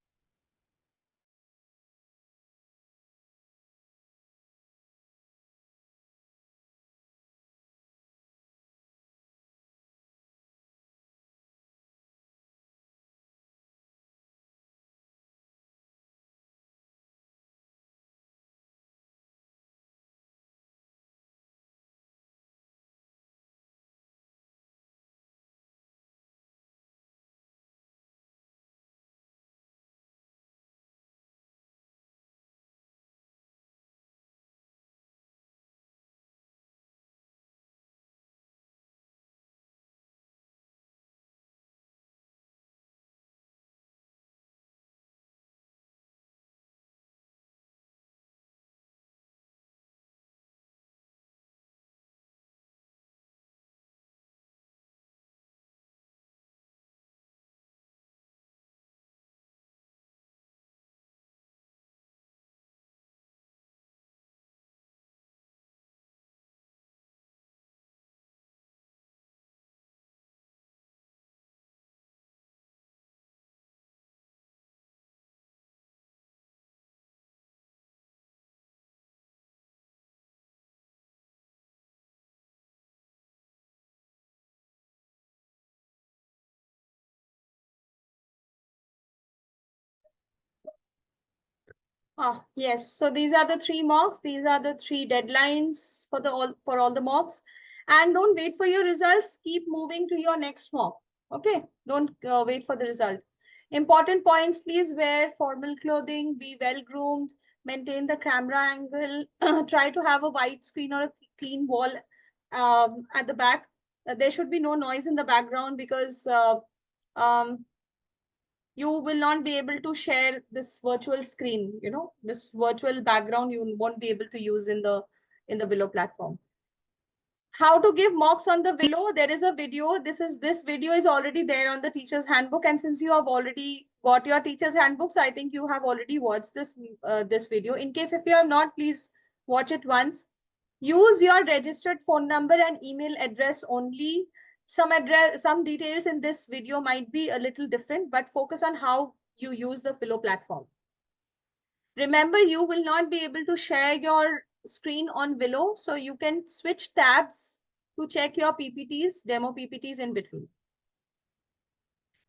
Ah, yes. So these are the 3 mocks. These are the 3 deadlines for all the mocks. And don't wait for your results. Keep moving to your next mock. Okay. Don't wait for the result. Important points, please wear formal clothing, be well groomed, maintain the camera angle, try to have a white screen or a clean wall at the back. There should be no noise in the background because um, you will not be able to share this virtual screen, this virtual background you won't be able to use in the Willow platform. How to give mocks on the Willow? There is a video. This video is already there on the teacher's handbook. And since you have already got your teacher's handbooks, I think you have already watched this video. In case if you have not, please watch it once. Use your registered phone number and email address only. Some details in this video might be a little different, but focus on how you use the Willow platform. Remember, you will not be able to share your screen on Willow, so you can switch tabs to check your PPTs, demo PPTs in between.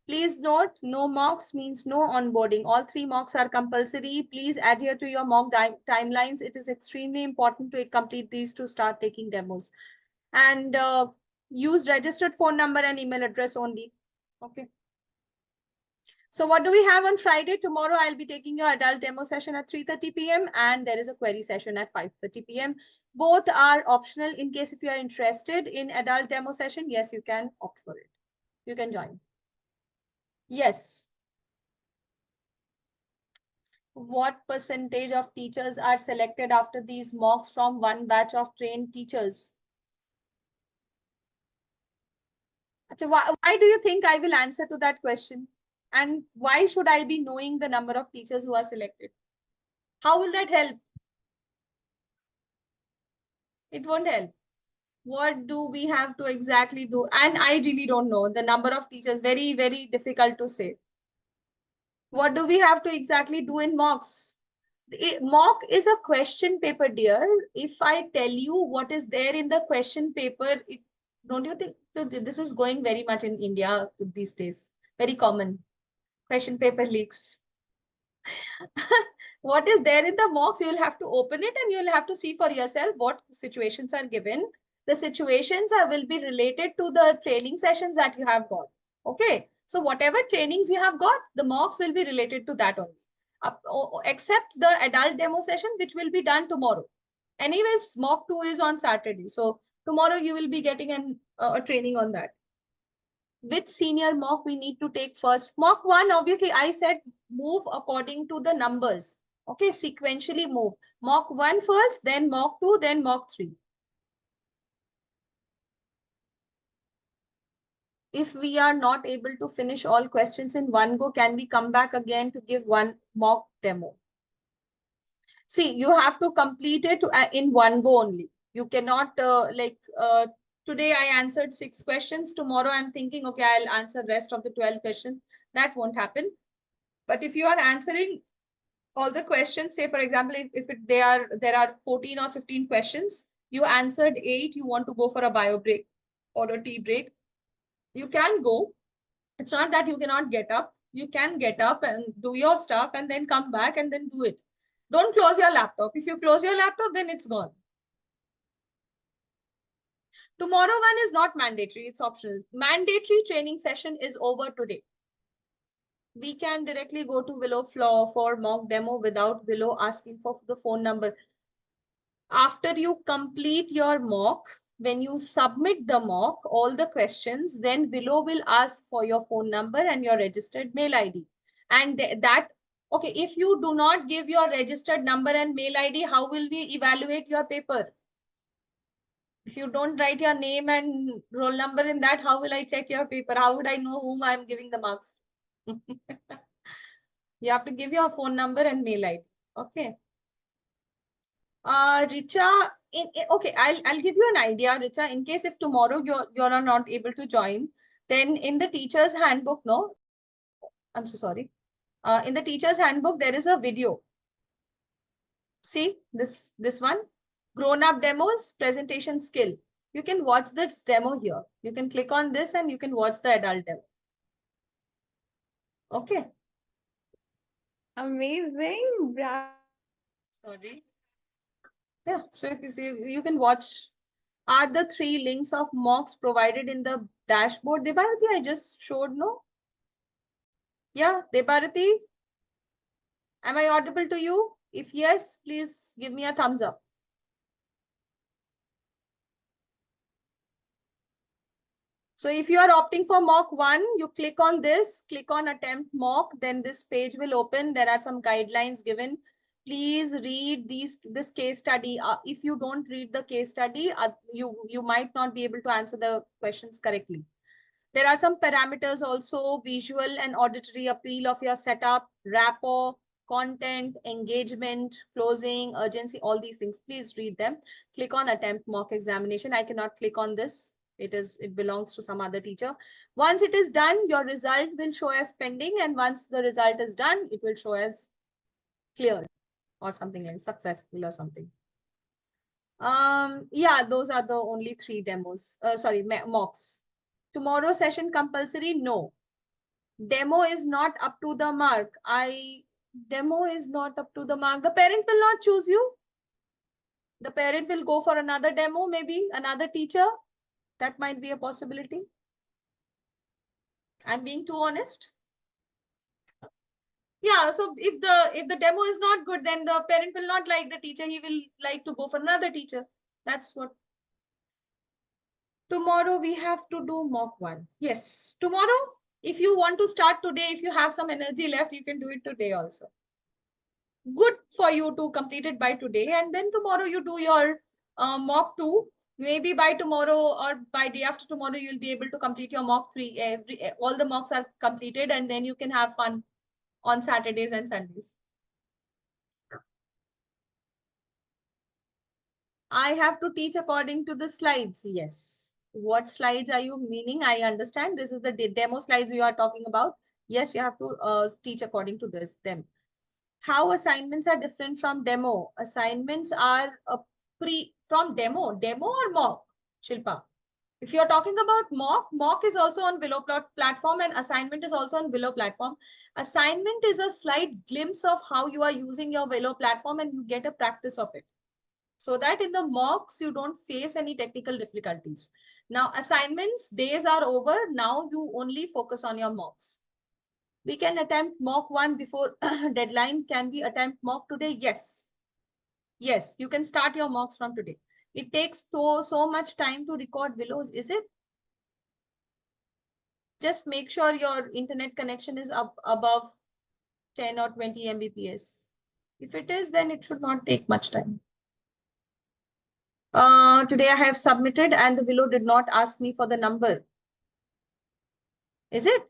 Please note, no mocks means no onboarding. All 3 mocks are compulsory. Please adhere to your mock timelines. It is extremely important to complete these to start taking demos. And use registered phone number and email address only. Okay. So what do we have on Friday? Tomorrow, I'll be taking your adult demo session at 3:30 p.m. and there is a query session at 5:30 p.m. Both are optional. In case if you are interested in adult demo session, yes, you can opt for it. You can join. Yes. What percentage of teachers are selected after these mocks from one batch of trained teachers? Why do you think I will answer to that question? And why should I be knowing the number of teachers who are selected? How will that help? It won't help. What do we have to exactly do? And I really don't know the number of teachers. Very, very difficult to say. What do we have to exactly do in mocks? Mock is a question paper, dear. If I tell you what is there in the question paper, don't you think so? This is going very much in India these days. Very common. Question paper leaks. What is there in the mocks? You'll have to open it and you'll have to see for yourself what situations are given. The situations will be related to the training sessions that you have got. Okay. So whatever trainings you have got, the mocks will be related to that only. Except the adult demo session, which will be done tomorrow. Anyways, mock 2 is on Saturday. So tomorrow you will be getting a training on that. Which senior mock we need to take first? Mock 1, obviously, I said move according to the numbers. Okay, sequentially move. Mock 1 first, then mock 2, then mock 3. If we are not able to finish all questions in one go, can we come back again to give one mock demo? See, you have to complete it in one go only. You cannot today I answered 6 questions. Tomorrow I'm thinking, okay, I'll answer rest of the 12 questions. That won't happen. But if you are answering all the questions, say for example, if there are 14 or 15 questions, you answered 8, you want to go for a bio break or a tea break, you can go. It's not that you cannot get up. You can get up and do your stuff and then come back and then do it. Don't close your laptop. If you close your laptop, then it's gone. Tomorrow one is not mandatory, it's optional. Mandatory training session is over today. We can directly go to Willow for mock demo without Willow asking for the phone number. After you complete your mock, when you submit the mock, all the questions, then Willow will ask for your phone number and your registered mail ID. And okay, if you do not give your registered number and mail ID, how will we evaluate your paper? If you don't write your name and roll number in that, how will I check your paper? How would I know whom I'm giving the marks? You have to give your phone number and mail ID. Okay. Richa, okay, I'll give you an idea, Richa. In case if tomorrow you're not able to join, then in the teacher's handbook, no, I'm so sorry. In the teacher's handbook, there is a video. See this one, grown up demos, presentation skill. You can watch this demo here. You can click on this and you can watch the adult demo. Okay. Amazing. Sorry. Yeah, so if you see, you can watch. Are the 3 links of mocks provided in the dashboard? Debarati, I just showed, no? Yeah, Debarati, am I audible to you? If yes, please give me a thumbs up. So if you are opting for mock 1, you click on this, click on attempt mock, then this page will open. There are some guidelines given. Please read this case study. If you don't read the case study, you might not be able to answer the questions correctly. There are some parameters also, visual and auditory appeal of your setup, rapport, content, engagement, closing, urgency, all these things. Please read them. Click on attempt mock examination. I cannot click on this. It belongs to some other teacher. Once it is done, your result will show as pending. And once the result is done, it will show as clear or something like successful or something. Yeah, those are the only 3 demos. Sorry, mocks. Tomorrow session compulsory? No. Demo is not up to the mark. Demo is not up to the mark. The parent will not choose you. The parent will go for another demo, maybe another teacher. That might be a possibility. I'm being too honest. Yeah, so if the demo is not good, then the parent will not like the teacher. He will like to go for another teacher. That's what. Tomorrow we have to do mock 1. Yes, tomorrow, if you want to start today, if you have some energy left, you can do it today also. Good for you to complete it by today, and then tomorrow you do your mock 2. Maybe by tomorrow or by day after tomorrow, you'll be able to complete your mock 3. All the mocks are completed, and then you can have fun on Saturdays and Sundays. I have to teach according to the slides. Yes. What slides are you meaning? I understand. This is the demo slides you are talking about. Yes, you have to teach according to them. How assignments are different from demo? Assignments are from demo or mock, Shilpa? If you're talking about mock is also on Willow platform and assignment is also on Willow platform. Assignment is a slight glimpse of how you are using your Willow platform and you get a practice of it, so that in the mocks, you don't face any technical difficulties. Now, assignments days are over. Now you only focus on your mocks. We can attempt mock 1 before deadline. Can we attempt mock today? Yes. Yes, you can start your mocks from today. It takes so much time to record Willows, is it? Just make sure your internet connection is above 10 or 20 Mbps. If it is, then it should not take much time. Today I have submitted and the Willow did not ask me for the number. Is it?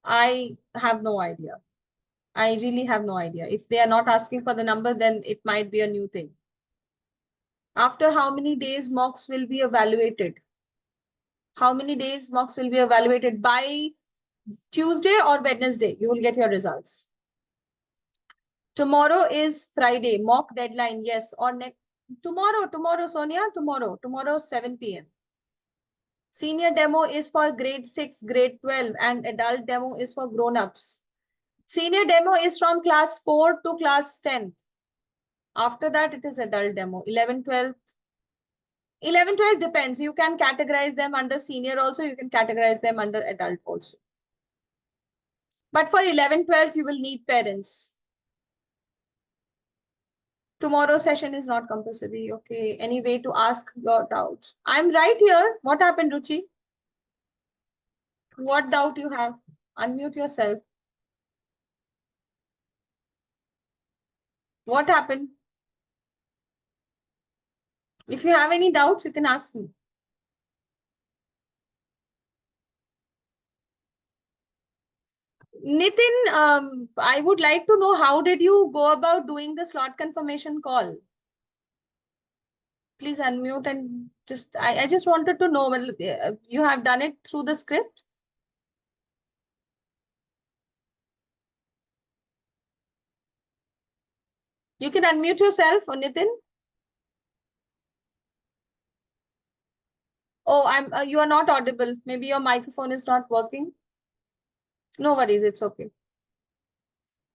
I have no idea. I really have no idea. If they are not asking for the number, then it might be a new thing. After how many days mocks will be evaluated? How many days mocks will be evaluated? By Tuesday or Wednesday, you will get your results. Tomorrow is Friday, mock deadline, yes. Or tomorrow, Sonia, tomorrow 7 p.m. Senior demo is for grade 6, grade 12, and adult demo is for grown-ups. Senior demo is from class 4 to class 10th. After that, it is adult demo. 11, 12. 11, 12 depends. You can categorize them under senior also. You can categorize them under adult also. But for 11, 12, you will need parents. Tomorrow's session is not compulsory. Okay. Any way to ask your doubts? I'm right here. What happened, Ruchi? What doubt you have? Unmute yourself. What happened? If you have any doubts, you can ask me. Nitin, I would like to know, how did you go about doing the slot confirmation call? Please unmute and I just wanted to know, well, you have done it through the script? You can unmute yourself, Nitin. Oh, you are not audible. Maybe your microphone is not working. No worries, it's okay.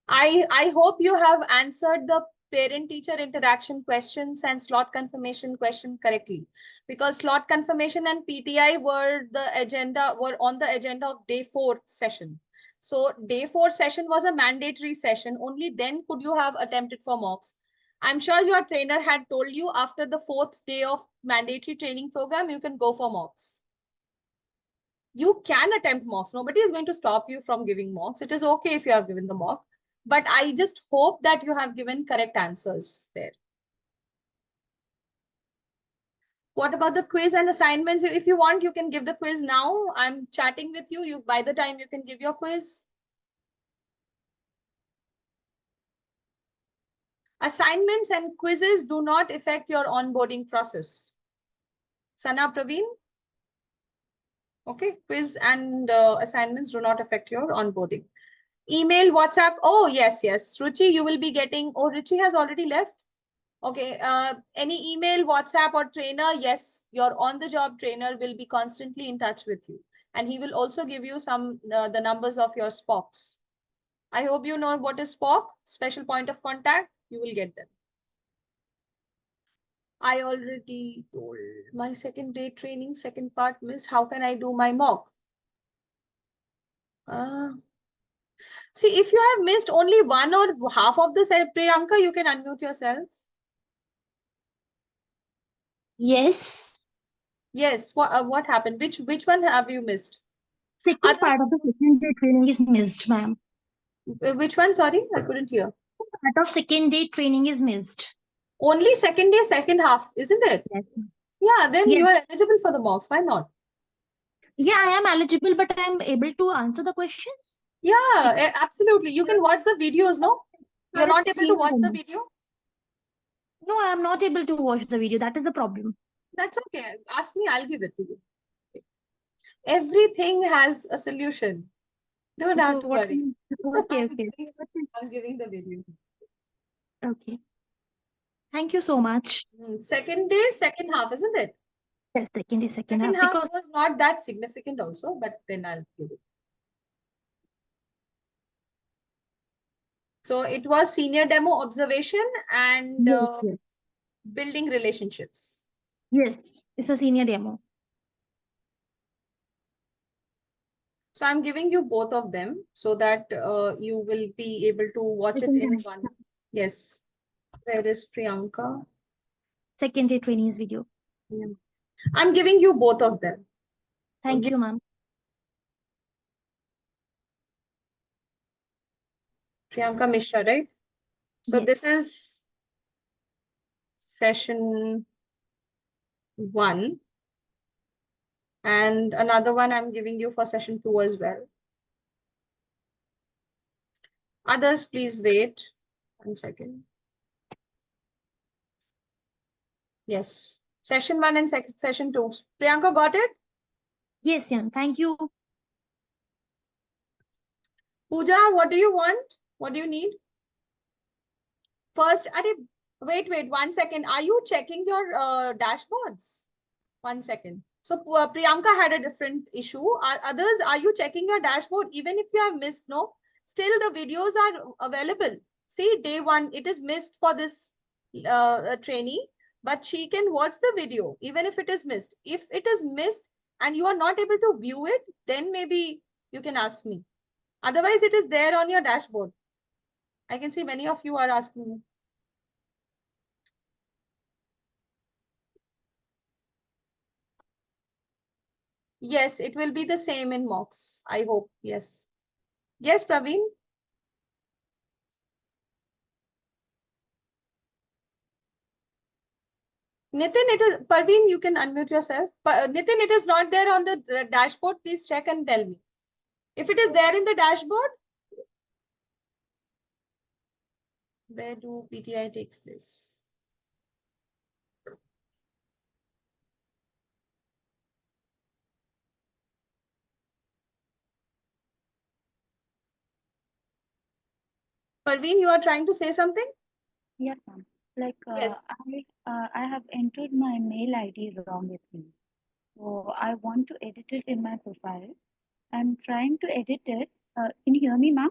I hope you have answered the parent-teacher interaction questions and slot confirmation question correctly, because slot confirmation and PTI were on the agenda of day 4 session. So day 4 session was a mandatory session. Only then could you have attempted for mocks. I'm sure your trainer had told you after the 4th day of mandatory training program, you can go for mocks. You can attempt mocks. Nobody is going to stop you from giving mocks. It is okay if you have given the mock. But I just hope that you have given correct answers there. What about the quiz and assignments? If you want, you can give the quiz now. I'm chatting with you. By the time you can give your quiz. Assignments and quizzes do not affect your onboarding process. Sana, Praveen? Okay, quiz and assignments do not affect your onboarding. Email, WhatsApp. Oh, yes. Ruchi, you will be getting. Oh, Ruchi has already left. Okay. Any email, WhatsApp, or trainer? Yes, your on-the-job trainer will be constantly in touch with you, and he will also give you the numbers of your SPOCs. I hope you know what is SPOC, special point of contact. You will get them. I already told my second day training, second part missed. How can I do my mock? See, if you have missed only one or half of the set, Priyanka, you can unmute yourself. Yes. Yes. What happened? Which one have you missed? Second part of the second day training is missed, ma'am. Which one? Sorry, I couldn't hear. Part of second day training is missed. Only second day, second half, isn't it? Yes. Yeah, then Yes. you are eligible for the mocks. Why not? Yeah, I am eligible, but I am able to answer the questions. Yeah, absolutely. You can watch the videos, no? You're not able to watch the video? No, I am not able to watch the video. That is the problem. That's okay. Ask me, I'll give it to you. Everything has a solution. Don't have So to what? worry. Okay, I'm okay, giving the video. okay. Thank you so much. Second day, second half, isn't it? Yes, second is second Second half half because was not that significant also, but then I'll give it. So it was senior demo observation and yes, yes, building relationships. yes, it's a senior demo. So I'm giving you both of them so that you will be able to watch it in one. Yes. Where is Priyanka? Second day trainees video. Yeah. I'm giving you both of them. Thank Give- you, ma'am. Priyanka Mishra, right? So this Yes. is session 1. And another one I'm giving you for session 2 as well. Others, please wait 1 second. Yes. Session 1 and session 2. Priyanka got it? Yes, ma'am. Thank you. Pooja, what do you want? What do you need? First, wait, 1 second. Are you checking your dashboards? 1 second. So Priyanka had a different issue. Others, are you checking your dashboard? Even if you have missed, no? Still the videos are available. See, day 1, it is missed for this trainee, but she can watch the video even if it is missed. If it is missed and you are not able to view it, then maybe you can ask me. Otherwise, it is there on your dashboard. I can see many of you are asking me. Yes, it will be the same in mocks. I hope. Yes. Yes, Praveen. Nitin, it is Parveen, you can unmute yourself. Nitin, it is not there on the dashboard. Please check and tell me. If it is there in the dashboard, where do PTI takes place? Parveen, you are trying to say something? Yes, ma'am. Like Yes. I have entered my mail ID wrong with me. So I want to edit it in my profile. I'm trying to edit it. Can you hear me, ma'am?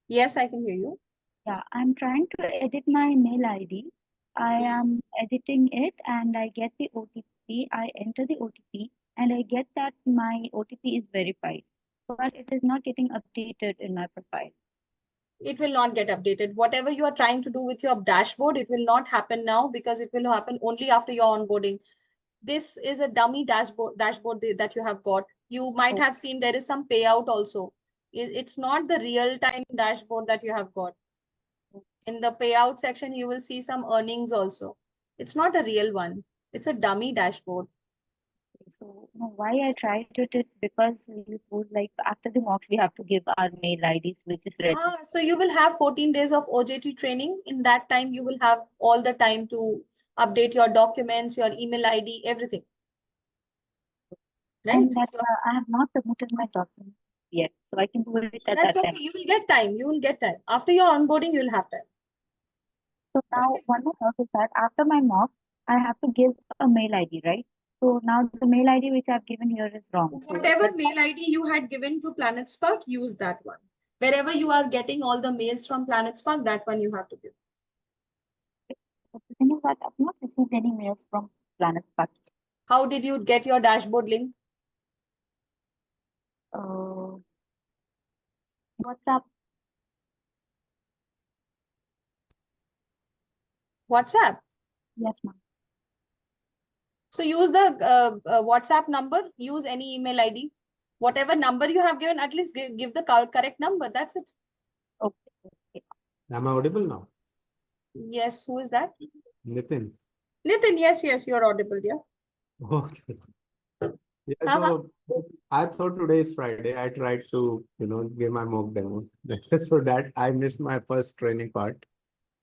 Yes, I can hear you. Yeah, I'm trying to edit my mail ID. I am editing it and I get the OTP. I enter the OTP and I get that my OTP is verified, but it is not getting updated in my profile. It will not get updated. Whatever you are trying to do with your dashboard, it will not happen now because it will happen only after your onboarding. This is a dummy dashboard that you have got. You might have seen there is some payout also. It's not the real time dashboard that you have got. In the payout section, you will see some earnings also. It's not a real one. It's a dummy dashboard. So why I tried it because you told like after the mocks we have to give our mail IDs, which is registered. So you will have 14 days of OJT training. In that time, you will have all the time to update your documents, your email ID, everything. Right? And that I have not submitted my documents yet, so I can do it at That's that okay. time. You will get time. You will get time. After your onboarding, you will have time. So now one more thought is that after my mock, I have to give a mail ID, right? So now the mail ID which I've given here is wrong. So Whatever mail ID you had given to Planet Spark, use that one. Wherever you are getting all the mails from Planet Spark, that one you have to give. but the thing is that I've not received any mails from Planet Spark. How did you get your dashboard link? WhatsApp. WhatsApp. Yes, ma'am. So use the WhatsApp number, use any email ID. Whatever number you have given, at least give the correct number. That's it. Okay. Am I audible now? Yes, who is that? Nitin. Nitin, yes, you're audible, yeah. Okay. Yeah, so I thought today is Friday. I tried to, give my mock demo. So that I missed my first training part.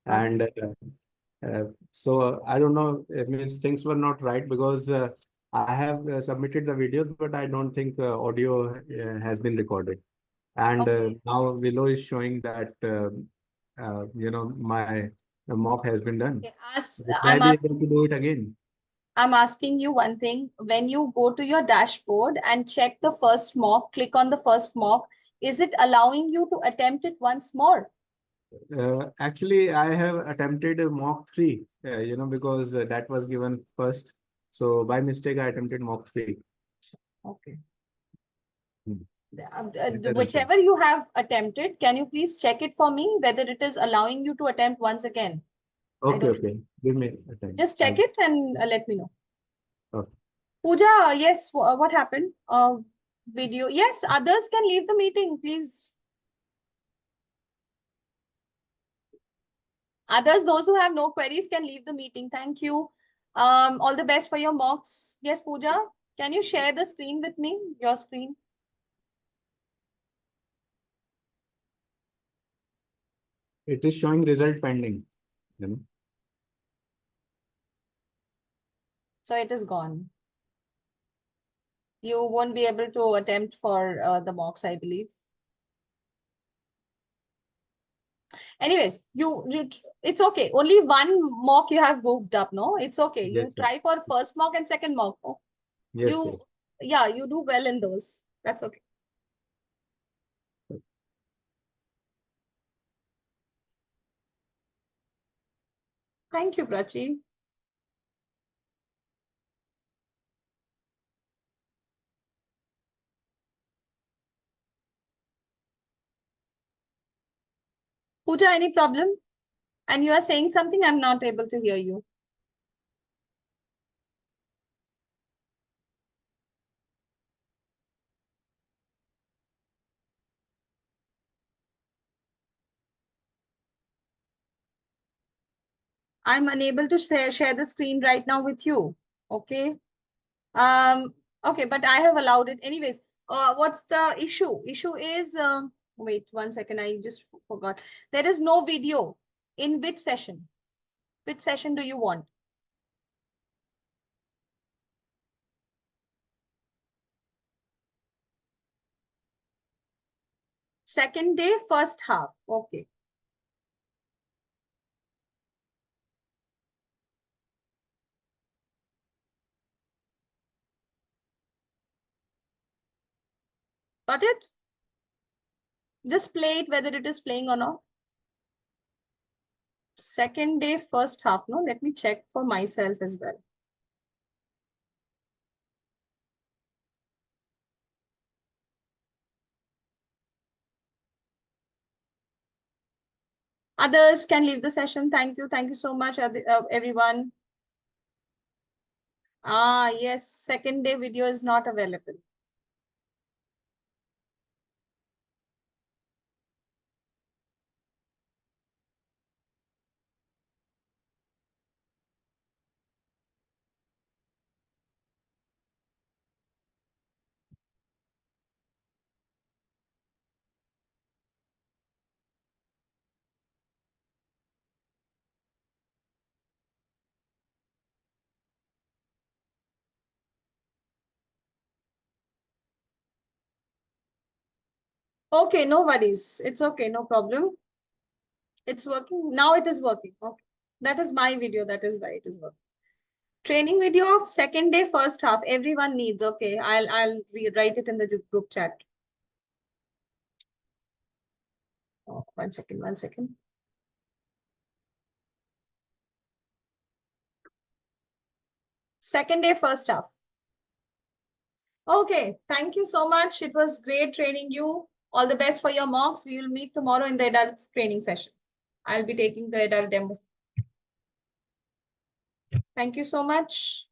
And So I don't know, it means things were not right because I have submitted the videos, but I don't think audio has been recorded. And Okay. now Willow is showing that, my mock has been done. Okay, As Will I be able to do it again? I'm asking you one thing. When you go to your dashboard and check the first mock, click on the first mock, is it allowing you to attempt it once more? Actually, I have attempted a mock 3, because that was given first. So by mistake, I attempted mock 3. Okay. Hmm. Whichever you have attempted, can you please check it for me whether it is allowing you to attempt once again? Okay, okay. Give me a time. Just check it and let me know. Okay. Pooja, yes, what happened? Video. Yes, others can leave the meeting, please. Others, those who have no queries can leave the meeting. Thank you. All the best for your mocks. Yes, Pooja, can you share the screen with me? Your screen. It is showing result pending. You know. So it is gone. You won't be able to attempt for the mocks, I believe. Anyways, it's okay. Only one mock you have goofed up, no? It's okay. You Yes, sir. try for first mock and second mock. Oh, Yes, yes. yeah, you do well in those. That's okay. Thank you, Prachi. Pooja, any problem? And you are saying something, I'm not able to hear you. I'm unable to share the screen right now with you. Okay. Okay, but I have allowed it. Anyways, what's the issue? Issue is, wait 1 second, I just forgot. There is no video. In which session? Which session do you want? Second day, first half. Okay. Got it? Just play it whether it is playing or not. Second day, first half. No, let me check for myself as well. Others can leave the session. Thank you. Thank you so much, everyone. Ah, yes. Second day video is not available. Okay, no worries. It's okay, no problem. It's working. Now it is working. Okay. That is my video. That is why it is working. Training video of second day, first half. Everyone needs. Okay. I'll write it in the group chat. Oh, 1 second, 1 second. Second day, first half. Okay. Thank you so much. It was great training you. All the best for your mocks. We will meet tomorrow in the adult training session. I'll be taking the adult demo. Thank you so much.